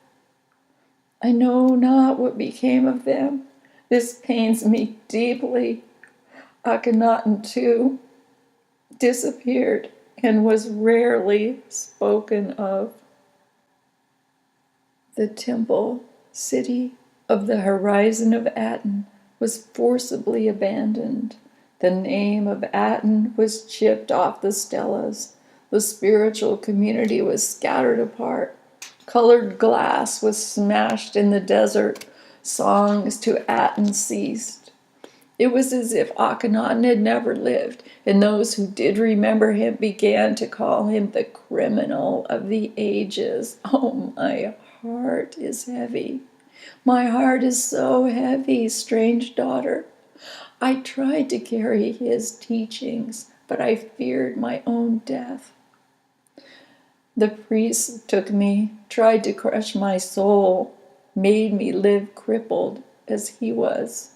I know not what became of them. This pains me deeply. Akhenaten, too, disappeared and was rarely spoken of. The temple city of the horizon of Aten was forcibly abandoned. The name of Aten was chipped off the stelas. The spiritual community was scattered apart. Colored glass was smashed in the desert. Songs to Aten ceased. It was as if Akhenaten had never lived, and those who did remember him began to call him the criminal of the ages. Oh, my heart is heavy. My heart is so heavy, strange daughter. I tried to carry his teachings, but I feared my own death. The priests took me, tried to crush my soul, made me live crippled as he was.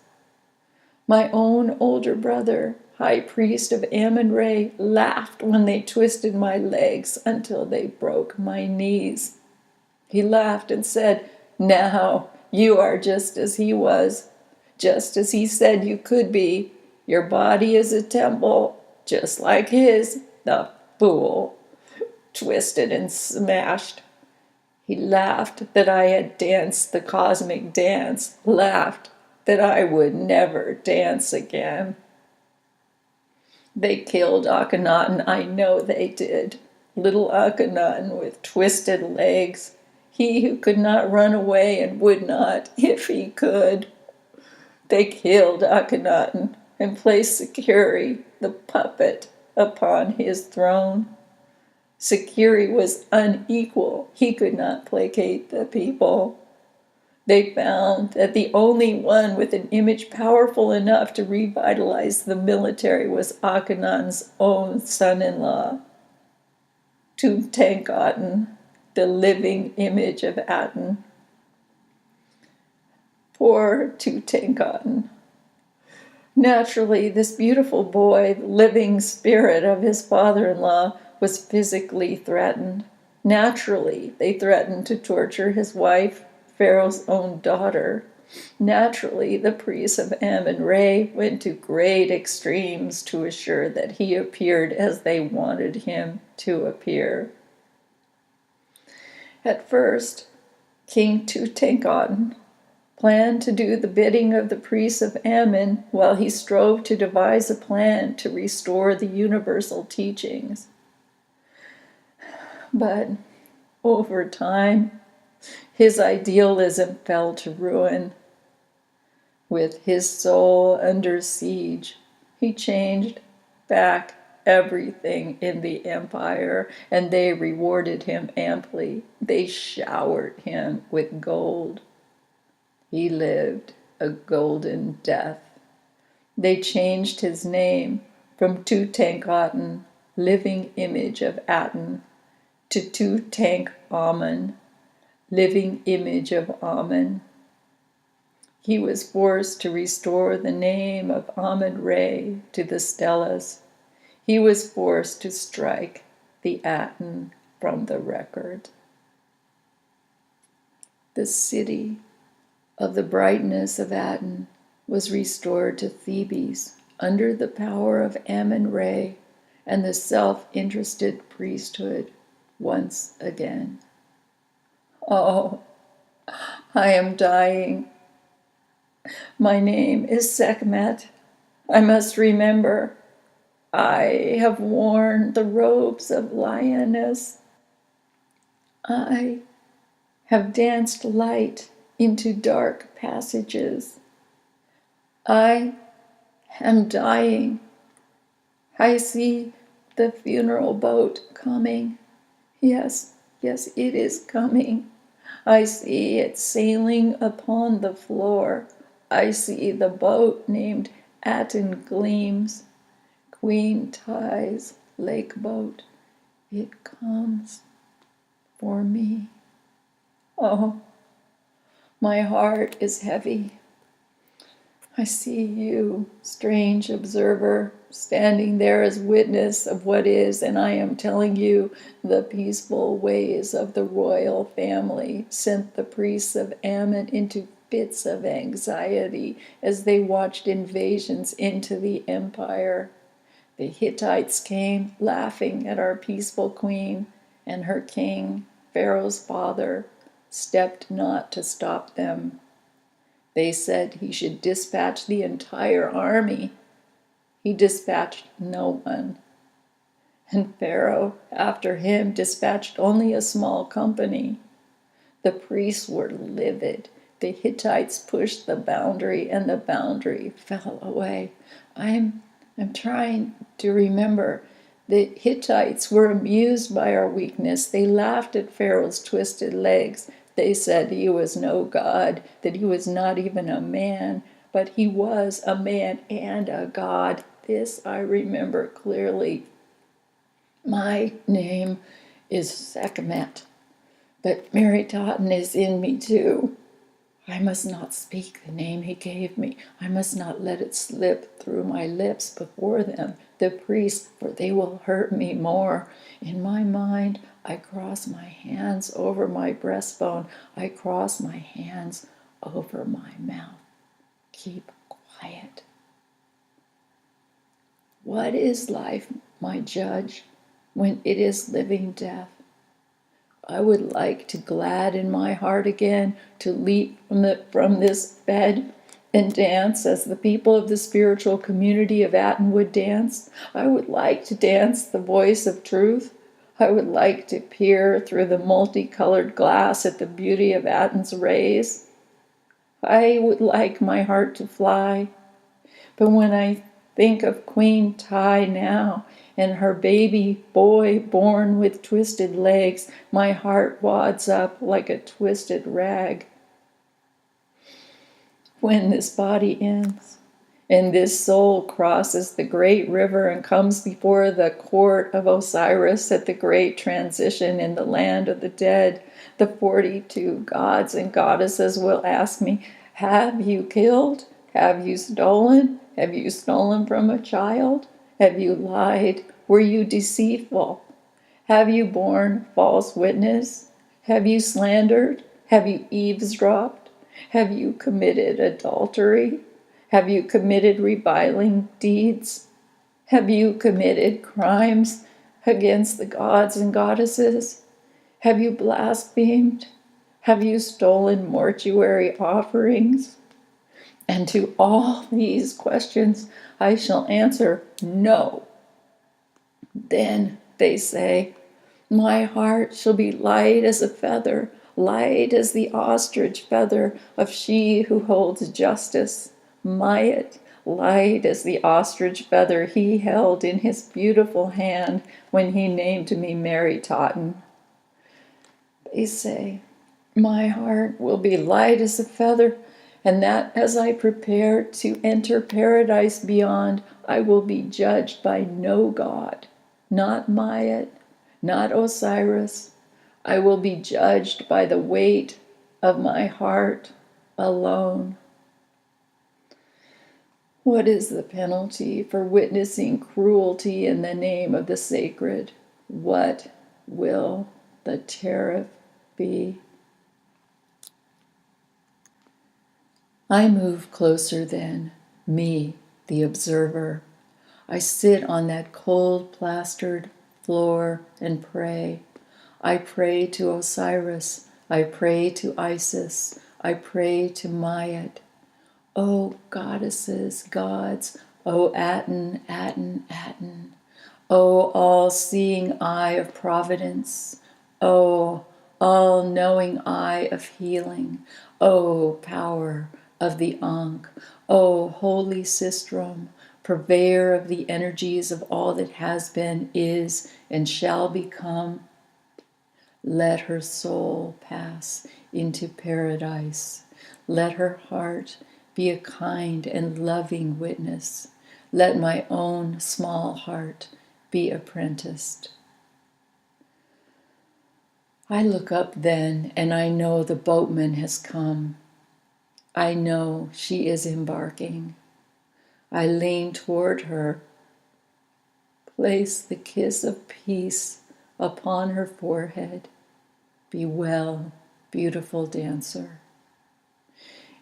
My own older brother, high priest of Amon-Ra, laughed when they twisted my legs until they broke my knees. He laughed and said, "Now you are just as he was, just as he said you could be. Your body is a temple, just like his, the fool, twisted and smashed." He laughed that I had danced the cosmic dance, laughed that I would never dance again. They killed Akhenaten, I know they did. Little Akhenaten with twisted legs, he who could not run away and would not if he could. They killed Akhenaten and placed Sekiri, the puppet, upon his throne. Sekiri was unequal. He could not placate the people. They found that the only one with an image powerful enough to revitalize the military was Akhenaten's own son-in-law, Tutankhaten, the living image of Aten. Poor Tutankhaten. Naturally, this beautiful boy, the living spirit of his father-in-law, was physically threatened. Naturally, they threatened to torture his wife, Pharaoh's own daughter. Naturally, the priests of Amon-Ra went to great extremes to assure that he appeared as they wanted him to appear. At first, King Tutankhaten planned to do the bidding of the priests of Amon while he strove to devise a plan to restore the universal teachings. But over time, his idealism fell to ruin. With his soul under siege, he changed back everything in the empire, and they rewarded him amply. They showered him with gold. He lived a golden death. They changed his name from Tutankhaten, living image of Aten, to Tutankhamun, living image of Amon. He was forced to restore the name of Amon-Ra to the stelas. He was forced to strike the Aten from the record. The city of the brightness of Aten was restored to Thebes under the power of Amon-Ra and the self-interested priesthood once again. Oh, I am dying. My name is Sekhmet. I must remember. I have worn the robes of lioness. I have danced light into dark passages. I am dying. I see the funeral boat coming. Yes, yes, it is coming. I see it sailing upon the floor. I see the boat named Aten Gleams, Queen Ti's lake boat. It comes for me. Oh, my heart is heavy. I see you, strange observer, standing there as witness of what is, and I am telling you the peaceful ways of the royal family sent the priests of Amon into fits of anxiety as they watched invasions into the empire. The Hittites came laughing at our peaceful queen, and her king, Pharaoh's father, stepped not to stop them. They said he should dispatch the entire army. He dispatched no one. And Pharaoh, after him, dispatched only a small company. The priests were livid. The Hittites pushed the boundary, and the boundary fell away. I'm trying to remember. The Hittites were amused by our weakness. They laughed at Pharaoh's twisted legs. They said he was no god, that he was not even a man, but he was a man and a god. This I remember clearly. My name is Sekhmet, but Meritaton is in me too. I must not speak the name he gave me. I must not let it slip through my lips before them, the priests, for they will hurt me more. In my mind, I cross my hands over my breastbone. I cross my hands over my mouth. Keep quiet. What is life, my judge, when it is living death? I would like to gladden my heart again, to leap from this bed and dance as the people of the spiritual community of Aten would dance. I would like to dance the voice of truth. I would like to peer through the multicolored glass at the beauty of Aten's rays. I would like my heart to fly. But when I think of Queen Ti now, and her baby boy born with twisted legs, my heart wads up like a twisted rag. When this body ends, and this soul crosses the great river and comes before the court of Osiris at the great transition in the land of the dead, the 42 gods and goddesses will ask me, have you killed? Have you stolen? Have you stolen from a child? Have you lied? Were you deceitful? Have you borne false witness? Have you slandered? Have you eavesdropped? Have you committed adultery? Have you committed reviling deeds? Have you committed crimes against the gods and goddesses? Have you blasphemed? Have you stolen mortuary offerings? And to all these questions, I shall answer no. Then, they say, my heart shall be light as a feather, light as the ostrich feather of she who holds justice. Mayat, light as the ostrich feather he held in his beautiful hand when he named me Meritaton. They say, my heart will be light as a feather, and that as I prepare to enter paradise beyond, I will be judged by no god, not Mayat, not Osiris. I will be judged by the weight of my heart alone. What is the penalty for witnessing cruelty in the name of the sacred? What will the tariff be? I move closer then, me, the observer. I sit on that cold plastered floor and pray. I pray to Osiris. I pray to Isis. I pray to Mayat. O goddesses, gods, O Aten, Aten, Aten, O all-seeing eye of providence, O all-knowing eye of healing, O power of the Ankh, O holy sistrum, purveyor of the energies of all that has been, is, and shall become, let her soul pass into paradise. Let her heart be a kind and loving witness. Let my own small heart be apprenticed. I look up then, and I know the boatman has come. I know she is embarking. I lean toward her, place the kiss of peace upon her forehead. Be well, beautiful dancer.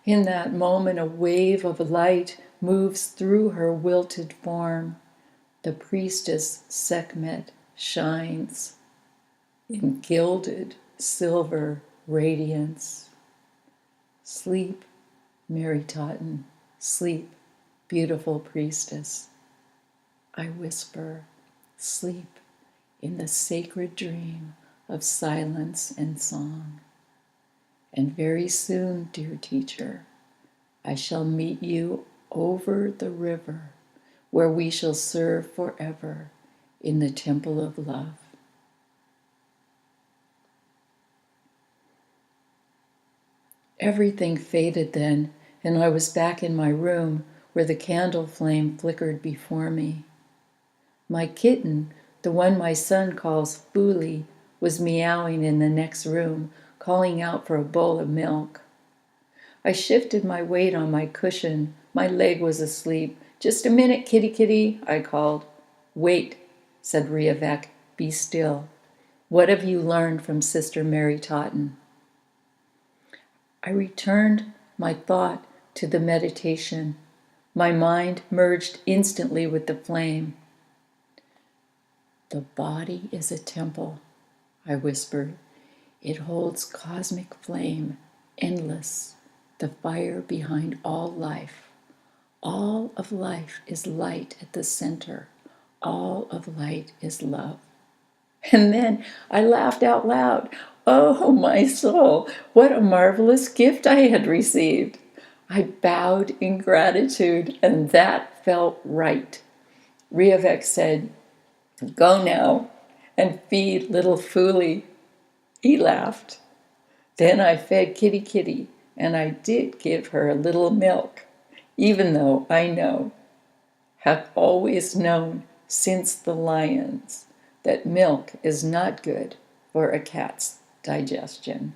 In that moment, a wave of light moves through her wilted form. The priestess Sekhmet shines in gilded silver radiance. Sleep, Meritaton, sleep, beautiful priestess. I whisper, sleep in the sacred dream of silence and song. And very soon, dear teacher, I shall meet you over the river, where we shall serve forever in the temple of love. Everything faded then, and I was back in my room where the candle flame flickered before me. My kitten, the one my son calls Fuli, was meowing in the next room, calling out for a bowl of milk. I shifted my weight on my cushion. My leg was asleep. Just a minute, kitty kitty, I called. Wait, said Riavek, be still. What have you learned from Sister Meritaton? I returned my thought to the meditation. My mind merged instantly with the flame. The body is a temple, I whispered. It holds cosmic flame, endless, the fire behind all life. All of life is light at the center. All of light is love. And then I laughed out loud. Oh, my soul, what a marvelous gift I had received. I bowed in gratitude, and that felt right. Riavek said, go now and feed little Fuli. He laughed. Then I fed Kitty Kitty, and I did give her a little milk, even though I have always known since the lions, that milk is not good for a cat's digestion.